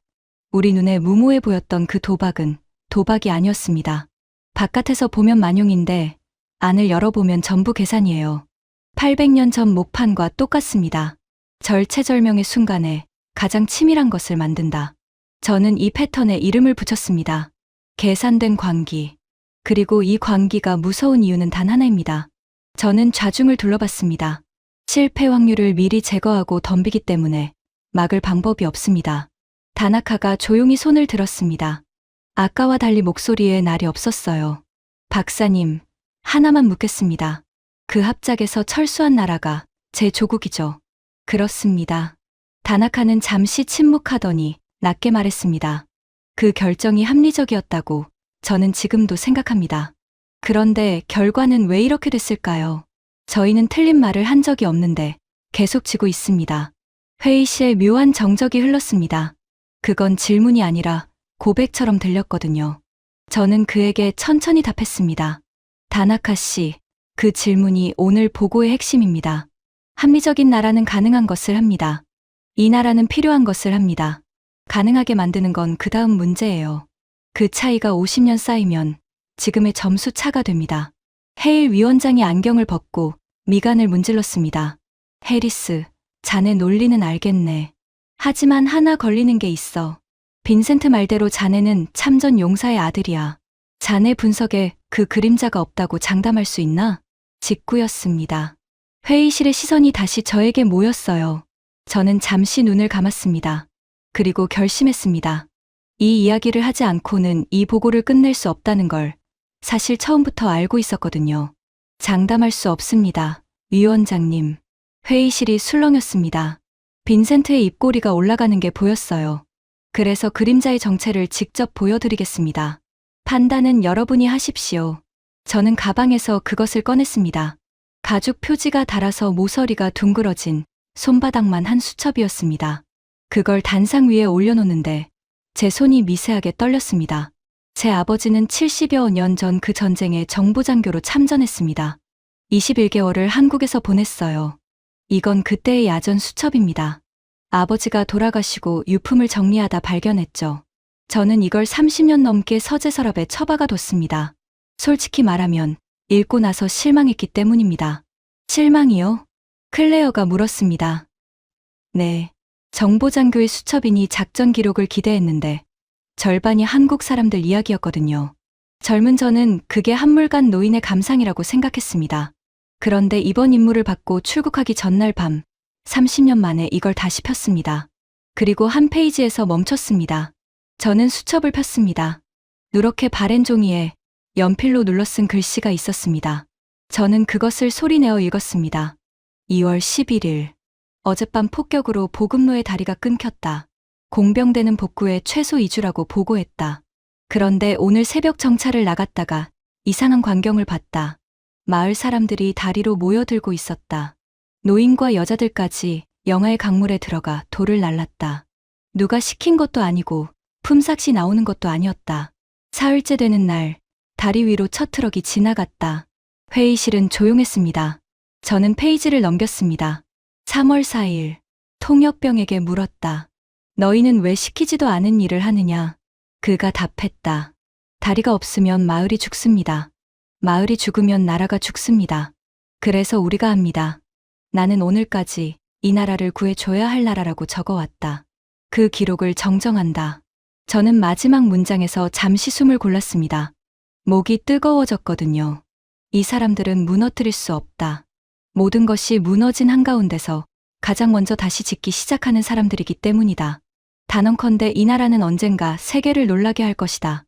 우리 눈에 무모해 보였던 그 도박은 도박이 아니었습니다. 바깥에서 보면 만용인데 안을 열어보면 전부 계산이에요. 800년 전 목판과 똑같습니다. 절체절명의 순간에 가장 치밀한 것을 만든다. 저는 이 패턴에 이름을 붙였습니다. 계산된 광기. 그리고 이 광기가 무서운 이유는 단 하나입니다. 저는 좌중을 둘러봤습니다. 실패 확률을 미리 제거하고 덤비기 때문에 막을 방법이 없습니다. 다나카가 조용히 손을 들었습니다. 아까와 달리 목소리에 날이 없었어요. 박사님, 하나만 묻겠습니다. 그 합작에서 철수한 나라가 제 조국이죠. 그렇습니다. 다나카는 잠시 침묵하더니 낮게 말했습니다. 그 결정이 합리적이었다고 저는 지금도 생각합니다. 그런데 결과는 왜 이렇게 됐을까요? 저희는 틀린 말을 한 적이 없는데 계속 지고 있습니다. 회의실에 묘한 정적이 흘렀습니다. 그건 질문이 아니라 고백처럼 들렸거든요. 저는 그에게 천천히 답했습니다. 다나카 씨, 그 질문이 오늘 보고의 핵심입니다. 합리적인 나라는 가능한 것을 합니다. 이 나라는 필요한 것을 합니다. 가능하게 만드는 건 그 다음 문제예요. 그 차이가 50년 쌓이면 지금의 점수 차가 됩니다. 헤일 위원장이 안경을 벗고 미간을 문질렀습니다. 해리스, 자네 논리는 알겠네. 하지만 하나 걸리는 게 있어. 빈센트 말대로 자네는 참전 용사의 아들이야. 자네 분석에 그 그림자가 없다고 장담할 수 있나? 직구였습니다. 회의실의 시선이 다시 저에게 모였어요. 저는 잠시 눈을 감았습니다. 그리고 결심했습니다. 이 이야기를 하지 않고는 이 보고를 끝낼 수 없다는 걸 사실 처음부터 알고 있었거든요. 장담할 수 없습니다. 위원장님. 회의실이 술렁였습니다. 빈센트의 입꼬리가 올라가는 게 보였어요. 그래서 그림자의 정체를 직접 보여드리겠습니다. 판단은 여러분이 하십시오. 저는 가방에서 그것을 꺼냈습니다. 가죽 표지가 달아서 모서리가 둥그러진 손바닥만 한 수첩이었습니다. 그걸 단상 위에 올려놓는데 제 손이 미세하게 떨렸습니다. 제 아버지는 70여 년 전 그 전쟁에 정보장교로 참전했습니다. 21개월을 한국에서 보냈어요. 이건 그때의 야전 수첩입니다. 아버지가 돌아가시고 유품을 정리하다 발견했죠. 저는 이걸 30년 넘게 서재 서랍에 처박아 뒀습니다. 솔직히 말하면 읽고 나서 실망했기 때문입니다. 실망이요? 클레어가 물었습니다. 네. 정보장교의 수첩이니 작전 기록을 기대했는데 절반이 한국 사람들 이야기였거든요. 젊은 저는 그게 한물간 노인의 감상이라고 생각했습니다. 그런데 이번 임무를 받고 출국하기 전날 밤 30년 만에 이걸 다시 폈습니다. 그리고 한 페이지에서 멈췄습니다. 저는 수첩을 폈습니다. 누렇게 바랜 종이에 연필로 눌러 쓴 글씨가 있었습니다. 저는 그것을 소리내어 읽었습니다. 2월 11일. 어젯밤 폭격으로 보급로의 다리가 끊겼다. 공병대는 복구에 최소 2주라고 보고했다. 그런데 오늘 새벽 정찰을 나갔다가 이상한 광경을 봤다. 마을 사람들이 다리로 모여들고 있었다. 노인과 여자들까지 영하의 강물에 들어가 돌을 날랐다. 누가 시킨 것도 아니고 품삯이 나오는 것도 아니었다. 사흘째 되는 날 다리 위로 첫 트럭이 지나갔다. 회의실은 조용했습니다. 저는 페이지를 넘겼습니다. 3월 4일 통역병에게 물었다. 너희는 왜 시키지도 않은 일을 하느냐? 그가 답했다. 다리가 없으면 마을이 죽습니다. 마을이 죽으면 나라가 죽습니다. 그래서 우리가 합니다. 나는 오늘까지 이 나라를 구해줘야 할 나라라고 적어왔다. 그 기록을 정정한다. 저는 마지막 문장에서 잠시 숨을 골랐습니다. 목이 뜨거워졌거든요. 이 사람들은 무너뜨릴 수 없다. 모든 것이 무너진 한가운데서 가장 먼저 다시 짓기 시작하는 사람들이기 때문이다. 단언컨대 이 나라는 언젠가 세계를 놀라게 할 것이다.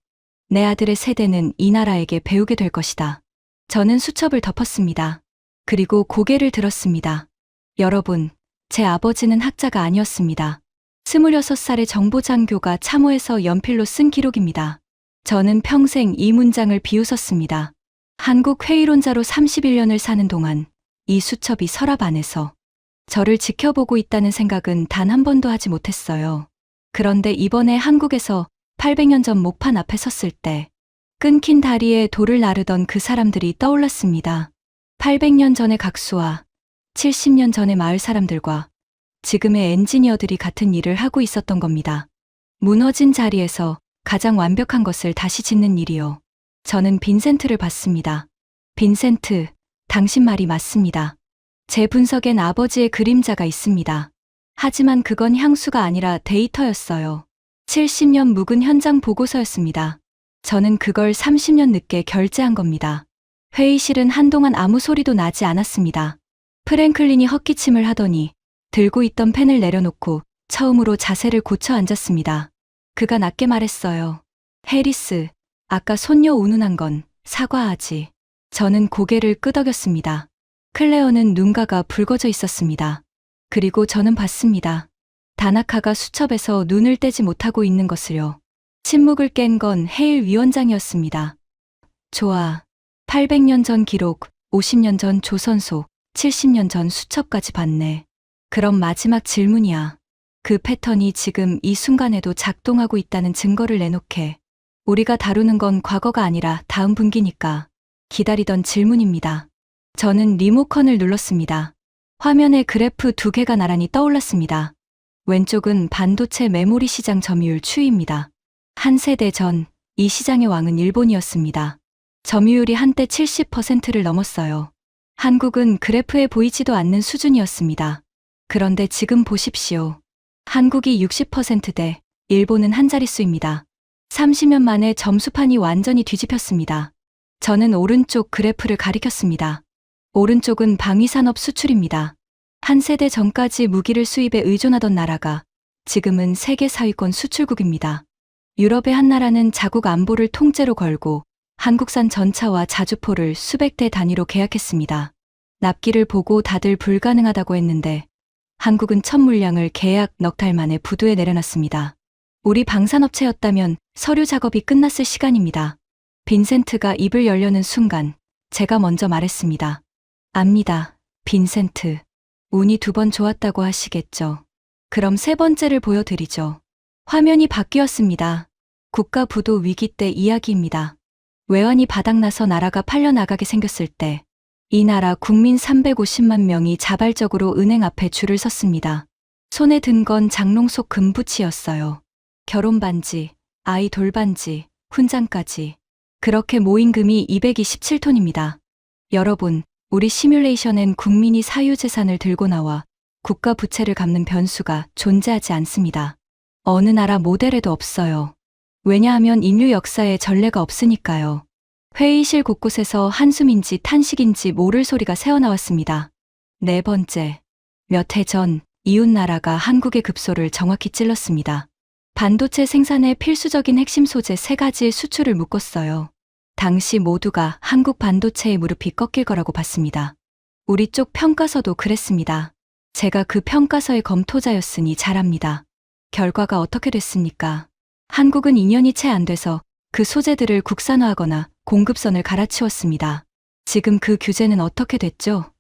내 아들의 세대는 이 나라에게 배우게 될 것이다. 저는 수첩을 덮었습니다. 그리고 고개를 들었습니다. 여러분, 제 아버지는 학자가 아니었습니다. 26살의 정보장교가 참호에서 연필로 쓴 기록입니다. 저는 평생 이 문장을 비웃었습니다. 한국 회의론자로 31년을 사는 동안 이 수첩이 서랍 안에서 저를 지켜보고 있다는 생각은 단 한 번도 하지 못했어요. 그런데 이번에 한국에서 800년 전 목판 앞에 섰을 때 끊긴 다리에 돌을 나르던 그 사람들이 떠올랐습니다. 800년 전의 각수와 70년 전의 마을 사람들과 지금의 엔지니어들이 같은 일을 하고 있었던 겁니다. 무너진 자리에서 가장 완벽한 것을 다시 짓는 일이요. 저는 빈센트를 봤습니다. 빈센트, 당신 말이 맞습니다. 제 분석엔 아버지의 그림자가 있습니다. 하지만 그건 향수가 아니라 데이터였어요. 70년 묵은 현장 보고서였습니다. 저는 그걸 30년 늦게 결제한 겁니다. 회의실은 한동안 아무 소리도 나지 않았습니다. 프랭클린이 헛기침을 하더니 들고 있던 펜을 내려놓고 처음으로 자세를 고쳐 앉았습니다. 그가 낮게 말했어요. 해리스, 아까 손녀 운운한 건 사과하지. 저는 고개를 끄덕였습니다. 클레어는 눈가가 붉어져 있었습니다. 그리고 저는 봤습니다. 다나카가 수첩에서 눈을 떼지 못하고 있는 것을요. 침묵을 깬 건 헤일 위원장이었습니다. 좋아. 800년 전 기록, 50년 전 조선소, 70년 전 수첩까지 봤네. 그럼 마지막 질문이야. 그 패턴이 지금 이 순간에도 작동하고 있다는 증거를 내놓게. 우리가 다루는 건 과거가 아니라 다음 분기니까. 기다리던 질문입니다. 저는 리모컨을 눌렀습니다. 화면에 그래프 2개가 나란히 떠올랐습니다. 왼쪽은 반도체 메모리 시장 점유율 추이입니다. 한 세대 전, 이 시장의 왕은 일본이었습니다. 점유율이 한때 70%를 넘었어요. 한국은 그래프에 보이지도 않는 수준이었습니다. 그런데 지금 보십시오. 한국이 60%대, 일본은 한 자릿수입니다. 30년 만에 점수판이 완전히 뒤집혔습니다. 저는 오른쪽 그래프를 가리켰습니다. 오른쪽은 방위산업 수출입니다. 한 세대 전까지 무기를 수입에 의존하던 나라가 지금은 세계 사위권 수출국입니다. 유럽의 한 나라는 자국 안보를 통째로 걸고 한국산 전차와 자주포를 수백 대 단위로 계약했습니다. 납기를 보고 다들 불가능하다고 했는데 한국은 첫 물량을 계약 넉 달 만에 부두에 내려놨습니다. 우리 방산업체였다면 서류 작업이 끝났을 시간입니다. 빈센트가 입을 열려는 순간 제가 먼저 말했습니다. 압니다, 빈센트. 운이 2번 좋았다고 하시겠죠. 그럼 3번째를 보여드리죠. 화면이 바뀌었습니다. 국가부도 위기 때 이야기입니다. 외환이 바닥나서 나라가 팔려나가게 생겼을 때 이 나라 국민 350만 명이 자발적으로 은행 앞에 줄을 섰습니다. 손에 든 건 장롱 속 금부치였어요. 결혼 반지, 아이 돌반지, 훈장까지. 그렇게 모인 금이 227톤입니다. 여러분, 우리 시뮬레이션엔 국민이 사유재산을 들고 나와 국가 부채를 갚는 변수가 존재하지 않습니다. 어느 나라 모델에도 없어요. 왜냐하면 인류 역사에 전례가 없으니까요. 회의실 곳곳에서 한숨인지 탄식인지 모를 소리가 새어나왔습니다. 4번째, 몇 해 전 이웃나라가 한국의 급소를 정확히 찔렀습니다. 반도체 생산에 필수적인 핵심 소재 3가지의 수출을 묶었어요. 당시 모두가 한국 반도체의 무릎이 꺾일 거라고 봤습니다. 우리 쪽 평가서도 그랬습니다. 제가 그 평가서의 검토자였으니 잘 압니다. 결과가 어떻게 됐습니까? 한국은 2년이 채 안 돼서 그 소재들을 국산화하거나 공급선을 갈아치웠습니다. 지금 그 규제는 어떻게 됐죠?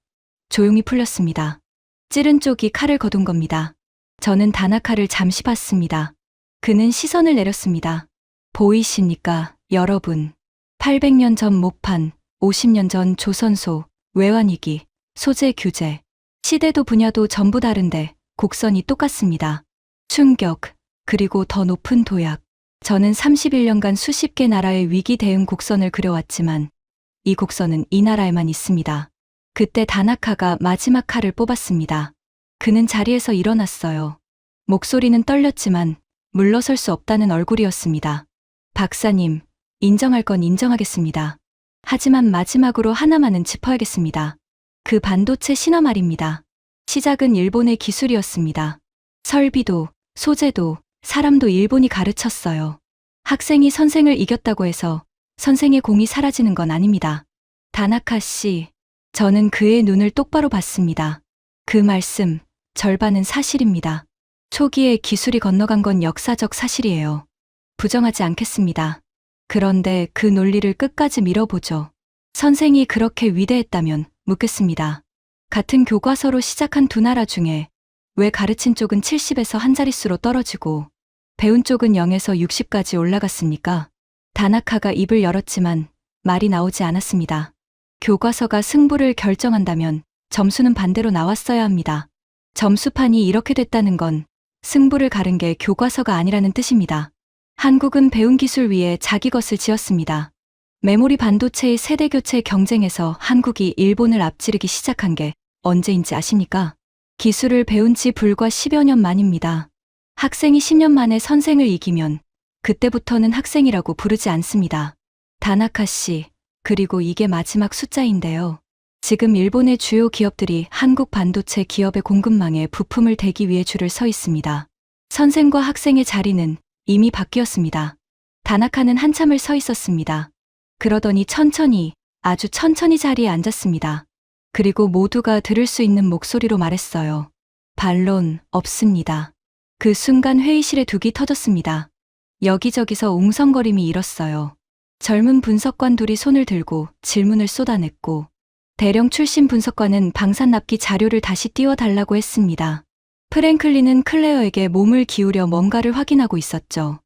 조용히 풀렸습니다. 찌른 쪽이 칼을 거둔 겁니다. 저는 다나카를 잠시 봤습니다. 그는 시선을 내렸습니다. 보이십니까, 여러분? 800년 전 모판, 50년 전 조선소, 외환위기, 소재 규제, 시대도 분야도 전부 다른데 곡선이 똑같습니다. 충격, 그리고 더 높은 도약. 저는 31년간 수십 개 나라의 위기 대응 곡선을 그려왔지만 이 곡선은 이 나라에만 있습니다. 그때 다나카가 마지막 칼을 뽑았습니다. 그는 자리에서 일어났어요. 목소리는 떨렸지만 물러설 수 없다는 얼굴이었습니다. 박사님, 인정할 건 인정하겠습니다. 하지만 마지막으로 하나만은 짚어야겠습니다. 그 반도체 신화 말입니다. 시작은 일본의 기술이었습니다. 설비도, 소재도, 사람도 일본이 가르쳤어요. 학생이 선생을 이겼다고 해서 선생의 공이 사라지는 건 아닙니다. 다나카 씨, 저는 그의 눈을 똑바로 봤습니다. 그 말씀, 절반은 사실입니다. 초기에 기술이 건너간 건 역사적 사실이에요. 부정하지 않겠습니다. 그런데 그 논리를 끝까지 밀어보죠. 선생이 그렇게 위대했다면 묻겠습니다. 같은 교과서로 시작한 2 나라 중에 왜 가르친 쪽은 70에서 한 자릿수로 떨어지고 배운 쪽은 0에서 60까지 올라갔습니까? 다나카가 입을 열었지만 말이 나오지 않았습니다. 교과서가 승부를 결정한다면 점수는 반대로 나왔어야 합니다. 점수판이 이렇게 됐다는 건 승부를 가른 게 교과서가 아니라는 뜻입니다. 한국은 배운 기술 위에 자기 것을 지었습니다. 메모리 반도체의 세대 교체 경쟁에서 한국이 일본을 앞지르기 시작한 게 언제인지 아십니까? 기술을 배운 지 불과 10여 년 만입니다. 학생이 10년 만에 선생을 이기면 그때부터는 학생이라고 부르지 않습니다. 다나카 씨, 그리고 이게 마지막 숫자인데요. 지금 일본의 주요 기업들이 한국 반도체 기업의 공급망에 부품을 대기 위해 줄을 서 있습니다. 선생과 학생의 자리는 이미 바뀌었습니다. 다나카는 한참을 서 있었습니다. 그러더니 천천히, 아주 천천히 자리에 앉았습니다. 그리고 모두가 들을 수 있는 목소리로 말했어요. 반론 없습니다. 그 순간 회의실에 둑이 터졌습니다. 여기저기서 웅성거림이 일었어요. 젊은 분석관 2이 손을 들고 질문을 쏟아냈고 대령 출신 분석관은 방산납기 자료를 다시 띄워달라고 했습니다. 프랭클린은 클레어에게 몸을 기울여 뭔가를 확인하고 있었죠.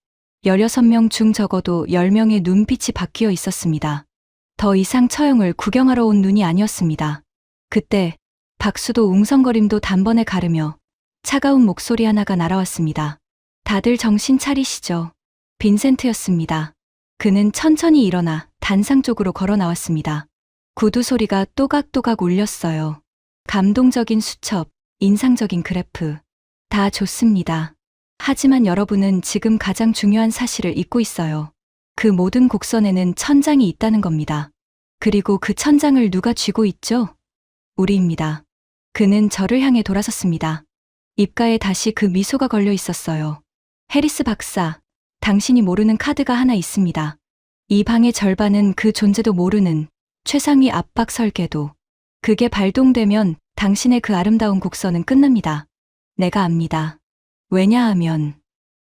16명 중 적어도 10명의 눈빛이 바뀌어 있었습니다. 더 이상 처형을 구경하러 온 눈이 아니었습니다. 그때 박수도 웅성거림도 단번에 가르며 차가운 목소리 하나가 날아왔습니다. 다들 정신 차리시죠. 빈센트였습니다. 그는 천천히 일어나 단상 쪽으로 걸어 나왔습니다. 구두 소리가 또각또각 울렸어요. 감동적인 수첩, 인상적인 그래프. 다 좋습니다. 하지만 여러분은 지금 가장 중요한 사실을 잊고 있어요. 그 모든 곡선에는 천장이 있다는 겁니다. 그리고 그 천장을 누가 쥐고 있죠? 우리입니다. 그는 저를 향해 돌아섰습니다. 입가에 다시 그 미소가 걸려 있었어요. 해리스 박사, 당신이 모르는 카드가 하나 있습니다. 이 방의 절반은 그 존재도 모르는 최상위 압박 설계도. 그게 발동되면 당신의 그 아름다운 곡선은 끝납니다. 내가 압니다. 왜냐하면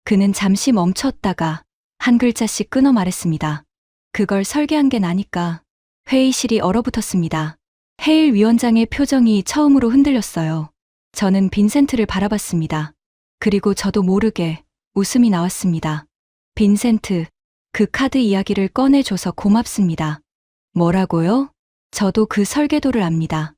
그는 잠시 멈췄다가 한 글자씩 끊어 말했습니다. 그걸 설계한 게 나니까. 회의실이 얼어붙었습니다. 헤일 위원장의 표정이 처음으로 흔들렸어요. 저는 빈센트를 바라봤습니다. 그리고 저도 모르게 웃음이 나왔습니다. 빈센트, 그 카드 이야기를 꺼내줘서 고맙습니다. 뭐라고요? 저도 그 설계도를 압니다.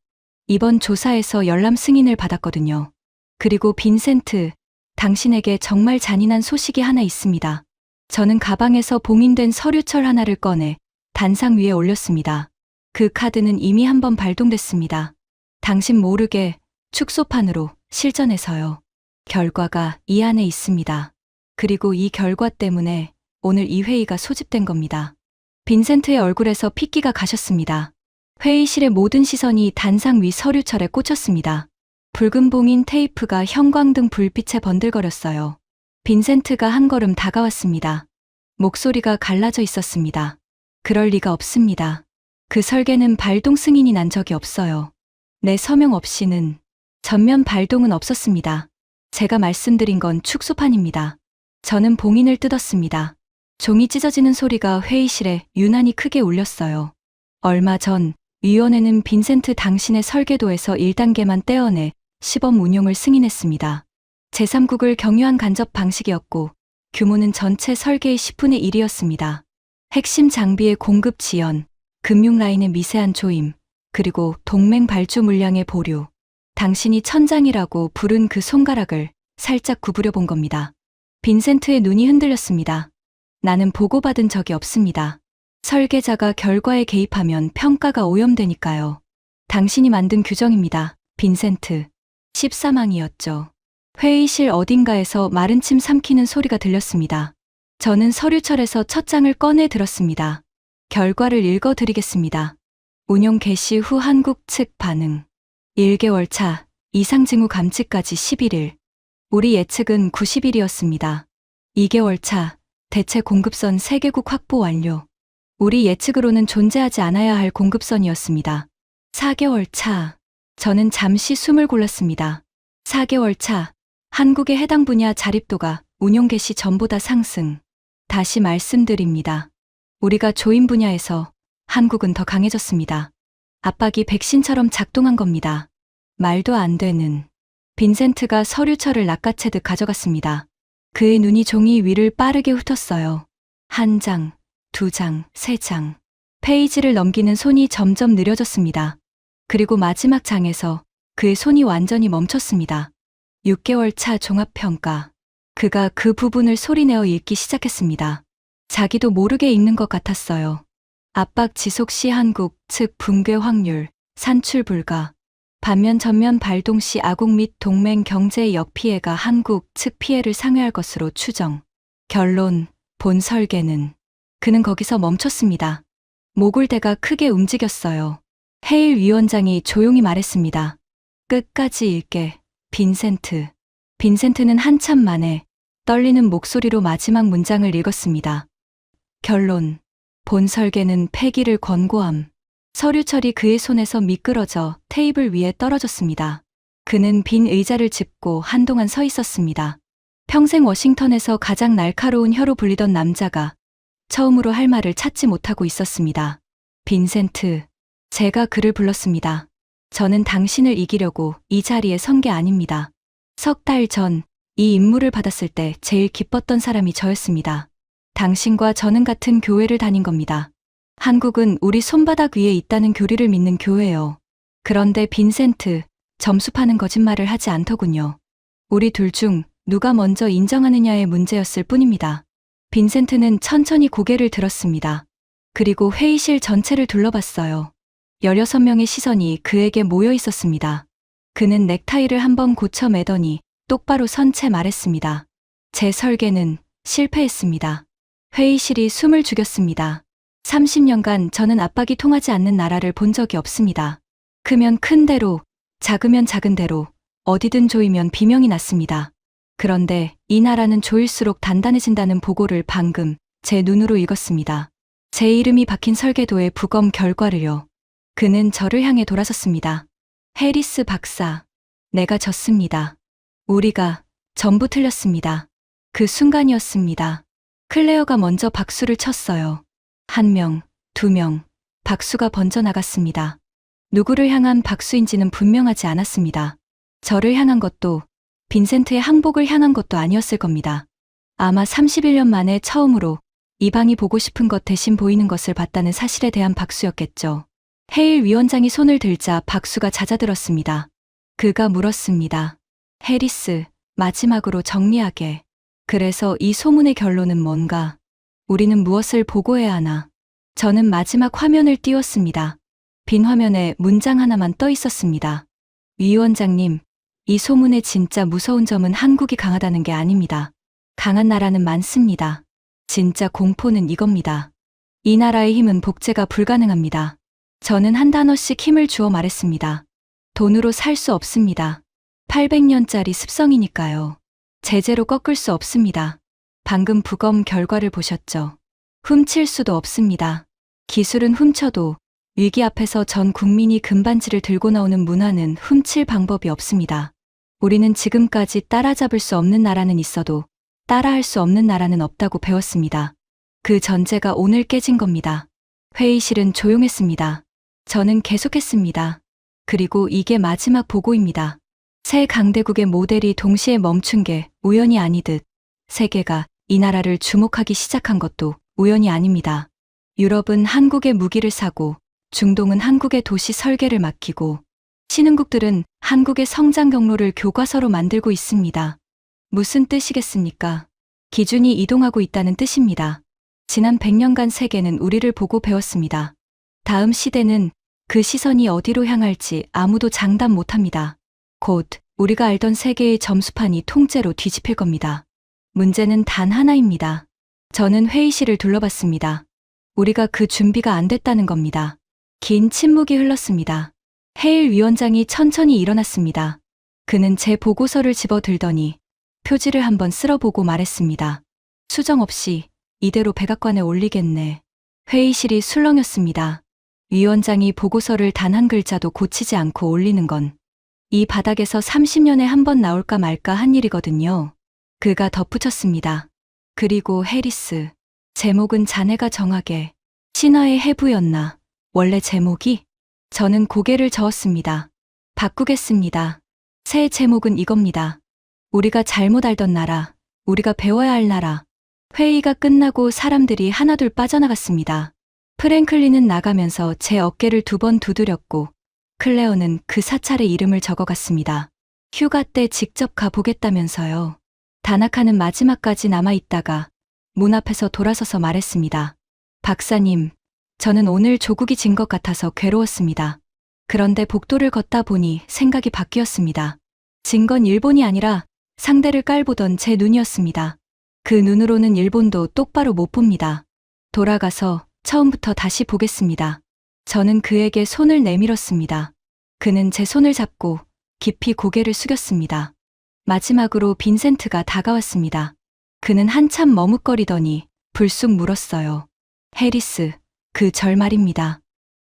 이번 조사에서 열람 승인을 받았거든요. 그리고 빈센트, 당신에게 정말 잔인한 소식이 하나 있습니다. 저는 가방에서 봉인된 서류철 하나를 꺼내 단상 위에 올렸습니다. 그 카드는 이미 한번 발동됐습니다. 당신 모르게 축소판으로 실전에서요. 결과가 이 안에 있습니다. 그리고 이 결과 때문에 오늘 이 회의가 소집된 겁니다. 빈센트의 얼굴에서 핏기가 가셨습니다. 회의실의 모든 시선이 단상 위 서류철에 꽂혔습니다. 붉은 봉인 테이프가 형광등 불빛에 번들거렸어요. 빈센트가 한 걸음 다가왔습니다. 목소리가 갈라져 있었습니다. 그럴 리가 없습니다. 그 설계는 발동 승인이 난 적이 없어요. 내 서명 없이는 전면 발동은 없었습니다. 제가 말씀드린 건 축소판입니다. 저는 봉인을 뜯었습니다. 종이 찢어지는 소리가 회의실에 유난히 크게 울렸어요. 얼마 전 위원회는 빈센트 당신의 설계도에서 1단계만 떼어내 시범 운용을 승인했습니다. 제3국을 경유한 간접 방식이었고 규모는 전체 설계의 10분의 1이었습니다. 핵심 장비의 공급 지연, 금융 라인의 미세한 조임, 그리고 동맹 발주 물량의 보류. 당신이 천장이라고 부른 그 손가락을 살짝 구부려 본 겁니다. 빈센트의 눈이 흔들렸습니다. 나는 보고받은 적이 없습니다. 설계자가 결과에 개입하면 평가가 오염되니까요. 당신이 만든 규정입니다. 빈센트. 14망이었죠. 회의실 어딘가에서 마른 침 삼키는 소리가 들렸습니다. 저는 서류철에서 첫 장을 꺼내 들었습니다. 결과를 읽어드리겠습니다. 운용 개시 후 한국 측 반응. 1개월 차, 이상 징후 감지까지 11일. 우리 예측은 90일이었습니다. 2개월 차, 대체 공급선 3개국 확보 완료. 우리 예측으로는 존재하지 않아야 할 공급선이었습니다. 4개월 차, 저는 잠시 숨을 골랐습니다. 4개월 차, 한국의 해당 분야 자립도가 운용 개시 전보다 상승. 다시 말씀드립니다. 우리가 조임 분야에서 한국은 더 강해졌습니다. 압박이 백신처럼 작동한 겁니다. 말도 안 되는. 빈센트가 서류철을 낚아채듯 가져갔습니다. 그의 눈이 종이 위를 빠르게 훑었어요. 1장, 2장, 3장. 페이지를 넘기는 손이 점점 느려졌습니다. 그리고 마지막 장에서 그의 손이 완전히 멈췄습니다. 6개월 차 종합평가. 그가 그 부분을 소리내어 읽기 시작했습니다. 자기도 모르게 읽는 것 같았어요. 압박 지속 시 한국 측 붕괴 확률, 산출 불가. 반면 전면 발동 시 아국 및 동맹 경제의 역피해가 한국 측 피해를 상회할 것으로 추정. 결론, 본 설계는. 그는 거기서 멈췄습니다. 모골대가 크게 움직였어요. 헤일 위원장이 조용히 말했습니다. 끝까지 읽게, 빈센트. 빈센트는 한참 만에 떨리는 목소리로 마지막 문장을 읽었습니다. 결론, 본 설계는 폐기를 권고함. 서류철이 그의 손에서 미끄러져 테이블 위에 떨어졌습니다. 그는 빈 의자를 짚고 한동안 서 있었습니다. 평생 워싱턴에서 가장 날카로운 혀로 불리던 남자가 처음으로 할 말을 찾지 못하고 있었습니다. 빈센트, 제가 그를 불렀습니다. 저는 당신을 이기려고 이 자리에 선 게 아닙니다. 석 달 전 이 임무를 받았을 때 제일 기뻤던 사람이 저였습니다. 당신과 저는 같은 교회를 다닌 겁니다. 한국은 우리 손바닥 위에 있다는 교리를 믿는 교회요. 그런데 빈센트, 점수 파는 거짓말을 하지 않더군요. 우리 둘 중 누가 먼저 인정하느냐의 문제였을 뿐입니다. 빈센트는 천천히 고개를 들었습니다. 그리고 회의실 전체를 둘러봤어요. 16명의 시선이 그에게 모여 있었습니다. 그는 넥타이를 한번 고쳐 매더니 똑바로 선 채 말했습니다. 제 설계는 실패했습니다. 회의실이 숨을 죽였습니다. 30년간 저는 압박이 통하지 않는 나라를 본 적이 없습니다. 크면 큰 대로, 작으면 작은 대로, 어디든 조이면 비명이 났습니다. 그런데 이 나라는 조일수록 단단해진다는 보고를 방금 제 눈으로 읽었습니다. 제 이름이 박힌 설계도의 부검 결과를요. 그는 저를 향해 돌아섰습니다. 해리스 박사, 내가 졌습니다. 우리가 전부 틀렸습니다. 그 순간이었습니다. 클레어가 먼저 박수를 쳤어요. 1명, 2명, 박수가 번져나갔습니다. 누구를 향한 박수인지는 분명하지 않았습니다. 저를 향한 것도 빈센트의 항복을 향한 것도 아니었을 겁니다. 아마 31년 만에 처음으로 이 방이 보고 싶은 것 대신 보이는 것을 봤다는 사실에 대한 박수였겠죠. 헤일 위원장이 손을 들자 박수가 잦아들었습니다. 그가 물었습니다. 해리스, 마지막으로 정리하게. 그래서 이 소문의 결론은 뭔가? 우리는 무엇을 보고해야 하나? 저는 마지막 화면을 띄웠습니다. 빈 화면에 문장 하나만 떠 있었습니다. 위원장님, 이 소문의 진짜 무서운 점은 한국이 강하다는 게 아닙니다. 강한 나라는 많습니다. 진짜 공포는 이겁니다. 이 나라의 힘은 복제가 불가능합니다. 저는 한 단어씩 힘을 주어 말했습니다. 돈으로 살 수 없습니다. 800년짜리 습성이니까요. 제재로 꺾을 수 없습니다. 방금 부검 결과를 보셨죠? 훔칠 수도 없습니다. 기술은 훔쳐도 위기 앞에서 전 국민이 금반지를 들고 나오는 문화는 훔칠 방법이 없습니다. 우리는 지금까지 따라잡을 수 없는 나라는 있어도 따라할 수 없는 나라는 없다고 배웠습니다. 그 전제가 오늘 깨진 겁니다. 회의실은 조용했습니다. 저는 계속했습니다. 그리고 이게 마지막 보고입니다. 새 강대국의 모델이 동시에 멈춘 게 우연이 아니듯 세계가 이 나라를 주목하기 시작한 것도 우연이 아닙니다. 유럽은 한국의 무기를 사고 중동은 한국의 도시 설계를 맡기고 신흥국들은 한국의 성장 경로를 교과서로 만들고 있습니다. 무슨 뜻이겠습니까? 기준이 이동하고 있다는 뜻입니다. 지난 100년간 세계는 우리를 보고 배웠습니다. 다음 시대는 그 시선이 어디로 향할지 아무도 장담 못합니다. 곧 우리가 알던 세계의 점수판이 통째로 뒤집힐 겁니다. 문제는 단 하나입니다. 저는 회의실을 둘러봤습니다. 우리가 그 준비가 안 됐다는 겁니다. 긴 침묵이 흘렀습니다. 헤일 위원장이 천천히 일어났습니다. 그는 제 보고서를 집어들더니 표지를 한번 쓸어보고 말했습니다. 수정 없이 이대로 백악관에 올리겠네. 회의실이 술렁였습니다. 위원장이 보고서를 단 한 글자도 고치지 않고 올리는 건 이 바닥에서 30년에 한 번 나올까 말까 한 일이거든요. 그가 덧붙였습니다. 그리고 해리스, 제목은 자네가 정하게. 신화의 해부였나? 원래 제목이? 저는 고개를 저었습니다. 바꾸겠습니다. 새 제목은 이겁니다. 우리가 잘못 알던 나라, 우리가 배워야 할 나라. 회의가 끝나고 사람들이 하나둘 빠져나갔습니다. 프랭클린은 나가면서 제 어깨를 2번 두드렸고 클레어는 그 사찰에 이름을 적어갔습니다. 휴가 때 직접 가보겠다면서요. 다나카는 마지막까지 남아있다가 문 앞에서 돌아서서 말했습니다. 박사님, 저는 오늘 조국이 진 것 같아서 괴로웠습니다. 그런데 복도를 걷다 보니 생각이 바뀌었습니다. 진 건 일본이 아니라 상대를 깔보던 제 눈이었습니다. 그 눈으로는 일본도 똑바로 못 봅니다. 돌아가서 처음부터 다시 보겠습니다. 저는 그에게 손을 내밀었습니다. 그는 제 손을 잡고 깊이 고개를 숙였습니다. 마지막으로 빈센트가 다가왔습니다. 그는 한참 머뭇거리더니 불쑥 물었어요. 해리스, 그 절 말입니다.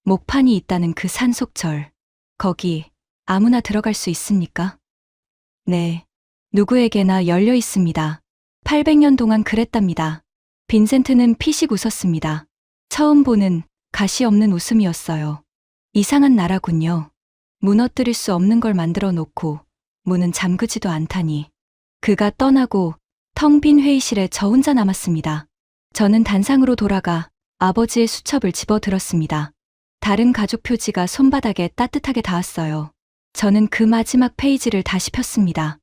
목판이 있다는 그 산속절. 거기 아무나 들어갈 수 있습니까? 네. 누구에게나 열려 있습니다. 800년 동안 그랬답니다. 빈센트는 피식 웃었습니다. 처음 보는 가시 없는 웃음이었어요. 이상한 나라군요. 무너뜨릴 수 없는 걸 만들어 놓고 문은 잠그지도 않다니. 그가 떠나고 텅 빈 회의실에 저 혼자 남았습니다. 저는 단상으로 돌아가 아버지의 수첩을 집어들었습니다. 다른 가족 표지가 손바닥에 따뜻하게 닿았어요. 저는 그 마지막 페이지를 다시 폈습니다.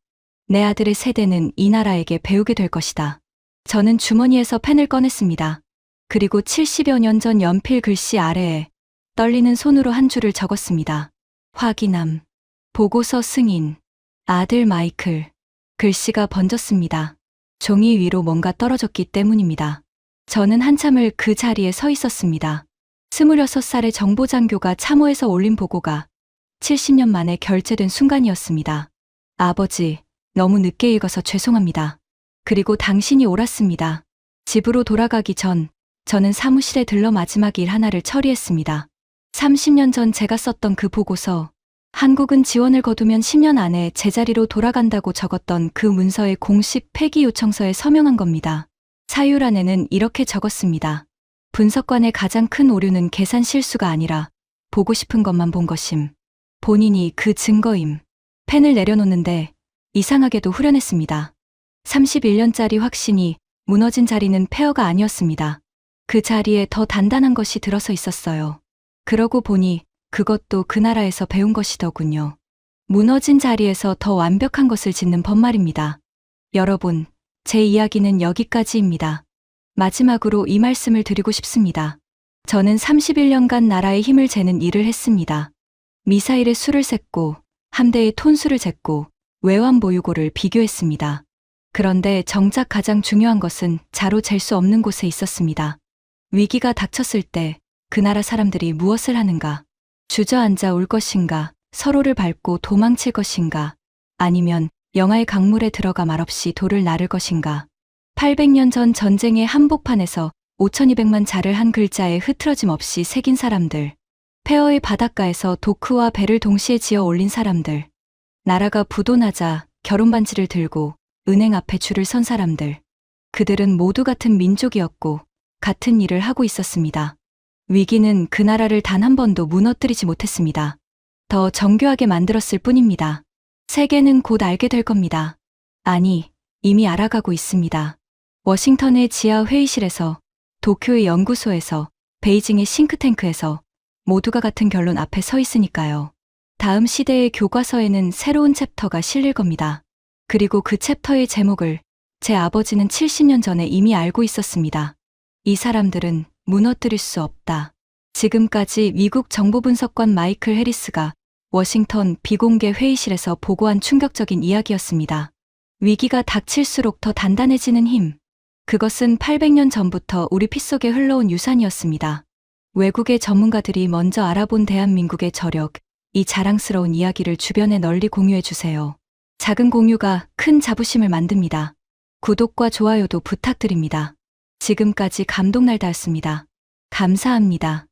내 아들의 세대는 이 나라에게 배우게 될 것이다. 저는 주머니에서 펜을 꺼냈습니다. 그리고 70여 년 전 연필 글씨 아래에 떨리는 손으로 한 줄을 적었습니다. 확인함. 보고서 승인. 아들 마이클. 글씨가 번졌습니다. 종이 위로 뭔가 떨어졌기 때문입니다. 저는 한참을 그 자리에 서 있었습니다. 26살의 정보장교가 참호에서 올린 보고가 70년 만에 결제된 순간이었습니다. 아버지, 너무 늦게 읽어서 죄송합니다. 그리고 당신이 옳았습니다. 집으로 돌아가기 전 저는 사무실에 들러 마지막 일 하나를 처리했습니다. 30년 전 제가 썼던 그 보고서 한국은 지원을 거두면 10년 안에 제자리로 돌아간다고 적었던 그 문서의 공식 폐기 요청서에 서명한 겁니다. 사유란에는 이렇게 적었습니다. 분석관의 가장 큰 오류는 계산 실수가 아니라 보고 싶은 것만 본 것임. 본인이 그 증거임. 펜을 내려놓는데 이상하게도 후련했습니다. 31년짜리 확신이 무너진 자리는 폐허가 아니었습니다. 그 자리에 더 단단한 것이 들어서 있었어요. 그러고 보니 그것도 그 나라에서 배운 것이더군요. 무너진 자리에서 더 완벽한 것을 짓는 법 말입니다. 여러분, 제 이야기는 여기까지입니다. 마지막으로 이 말씀을 드리고 싶습니다. 저는 31년간 나라의 힘을 재는 일을 했습니다. 미사일의 수를 셌고, 함대의 톤수를 쟀고, 외환 보유고를 비교했습니다. 그런데 정작 가장 중요한 것은 자로 잴 수 없는 곳에 있었습니다. 위기가 닥쳤을 때 그 나라 사람들이 무엇을 하는가? 주저앉아 울 것인가? 서로를 밟고 도망칠 것인가? 아니면 영하의 강물에 들어가 말없이 돌을 나를 것인가? 800년 전 전쟁의 한복판에서 5200만 자를 한 글자에 흐트러짐 없이 새긴 사람들. 폐허의 바닷가에서 도크와 배를 동시에 지어 올린 사람들. 나라가 부도나자 결혼반지를 들고 은행 앞에 줄을 선 사람들. 그들은 모두 같은 민족이었고 같은 일을 하고 있었습니다. 위기는 그 나라를 단 한 번도 무너뜨리지 못했습니다. 더 정교하게 만들었을 뿐입니다. 세계는 곧 알게 될 겁니다. 아니, 이미 알아가고 있습니다. 워싱턴의 지하 회의실에서, 도쿄의 연구소에서, 베이징의 싱크탱크에서 모두가 같은 결론 앞에 서 있으니까요. 다음 시대의 교과서에는 새로운 챕터가 실릴 겁니다. 그리고 그 챕터의 제목을 제 아버지는 70년 전에 이미 알고 있었습니다. 이 사람들은 무너뜨릴 수 없다. 지금까지 미국 정보분석관 마이클 해리스가 워싱턴 비공개 회의실에서 보고한 충격적인 이야기였습니다. 위기가 닥칠수록 더 단단해지는 힘. 그것은 800년 전부터 우리 피 속에 흘러온 유산이었습니다. 외국의 전문가들이 먼저 알아본 대한민국의 저력, 이 자랑스러운 이야기를 주변에 널리 공유해 주세요. 작은 공유가 큰 자부심을 만듭니다. 구독과 좋아요도 부탁드립니다. 지금까지 감동날다였습니다. 감사합니다.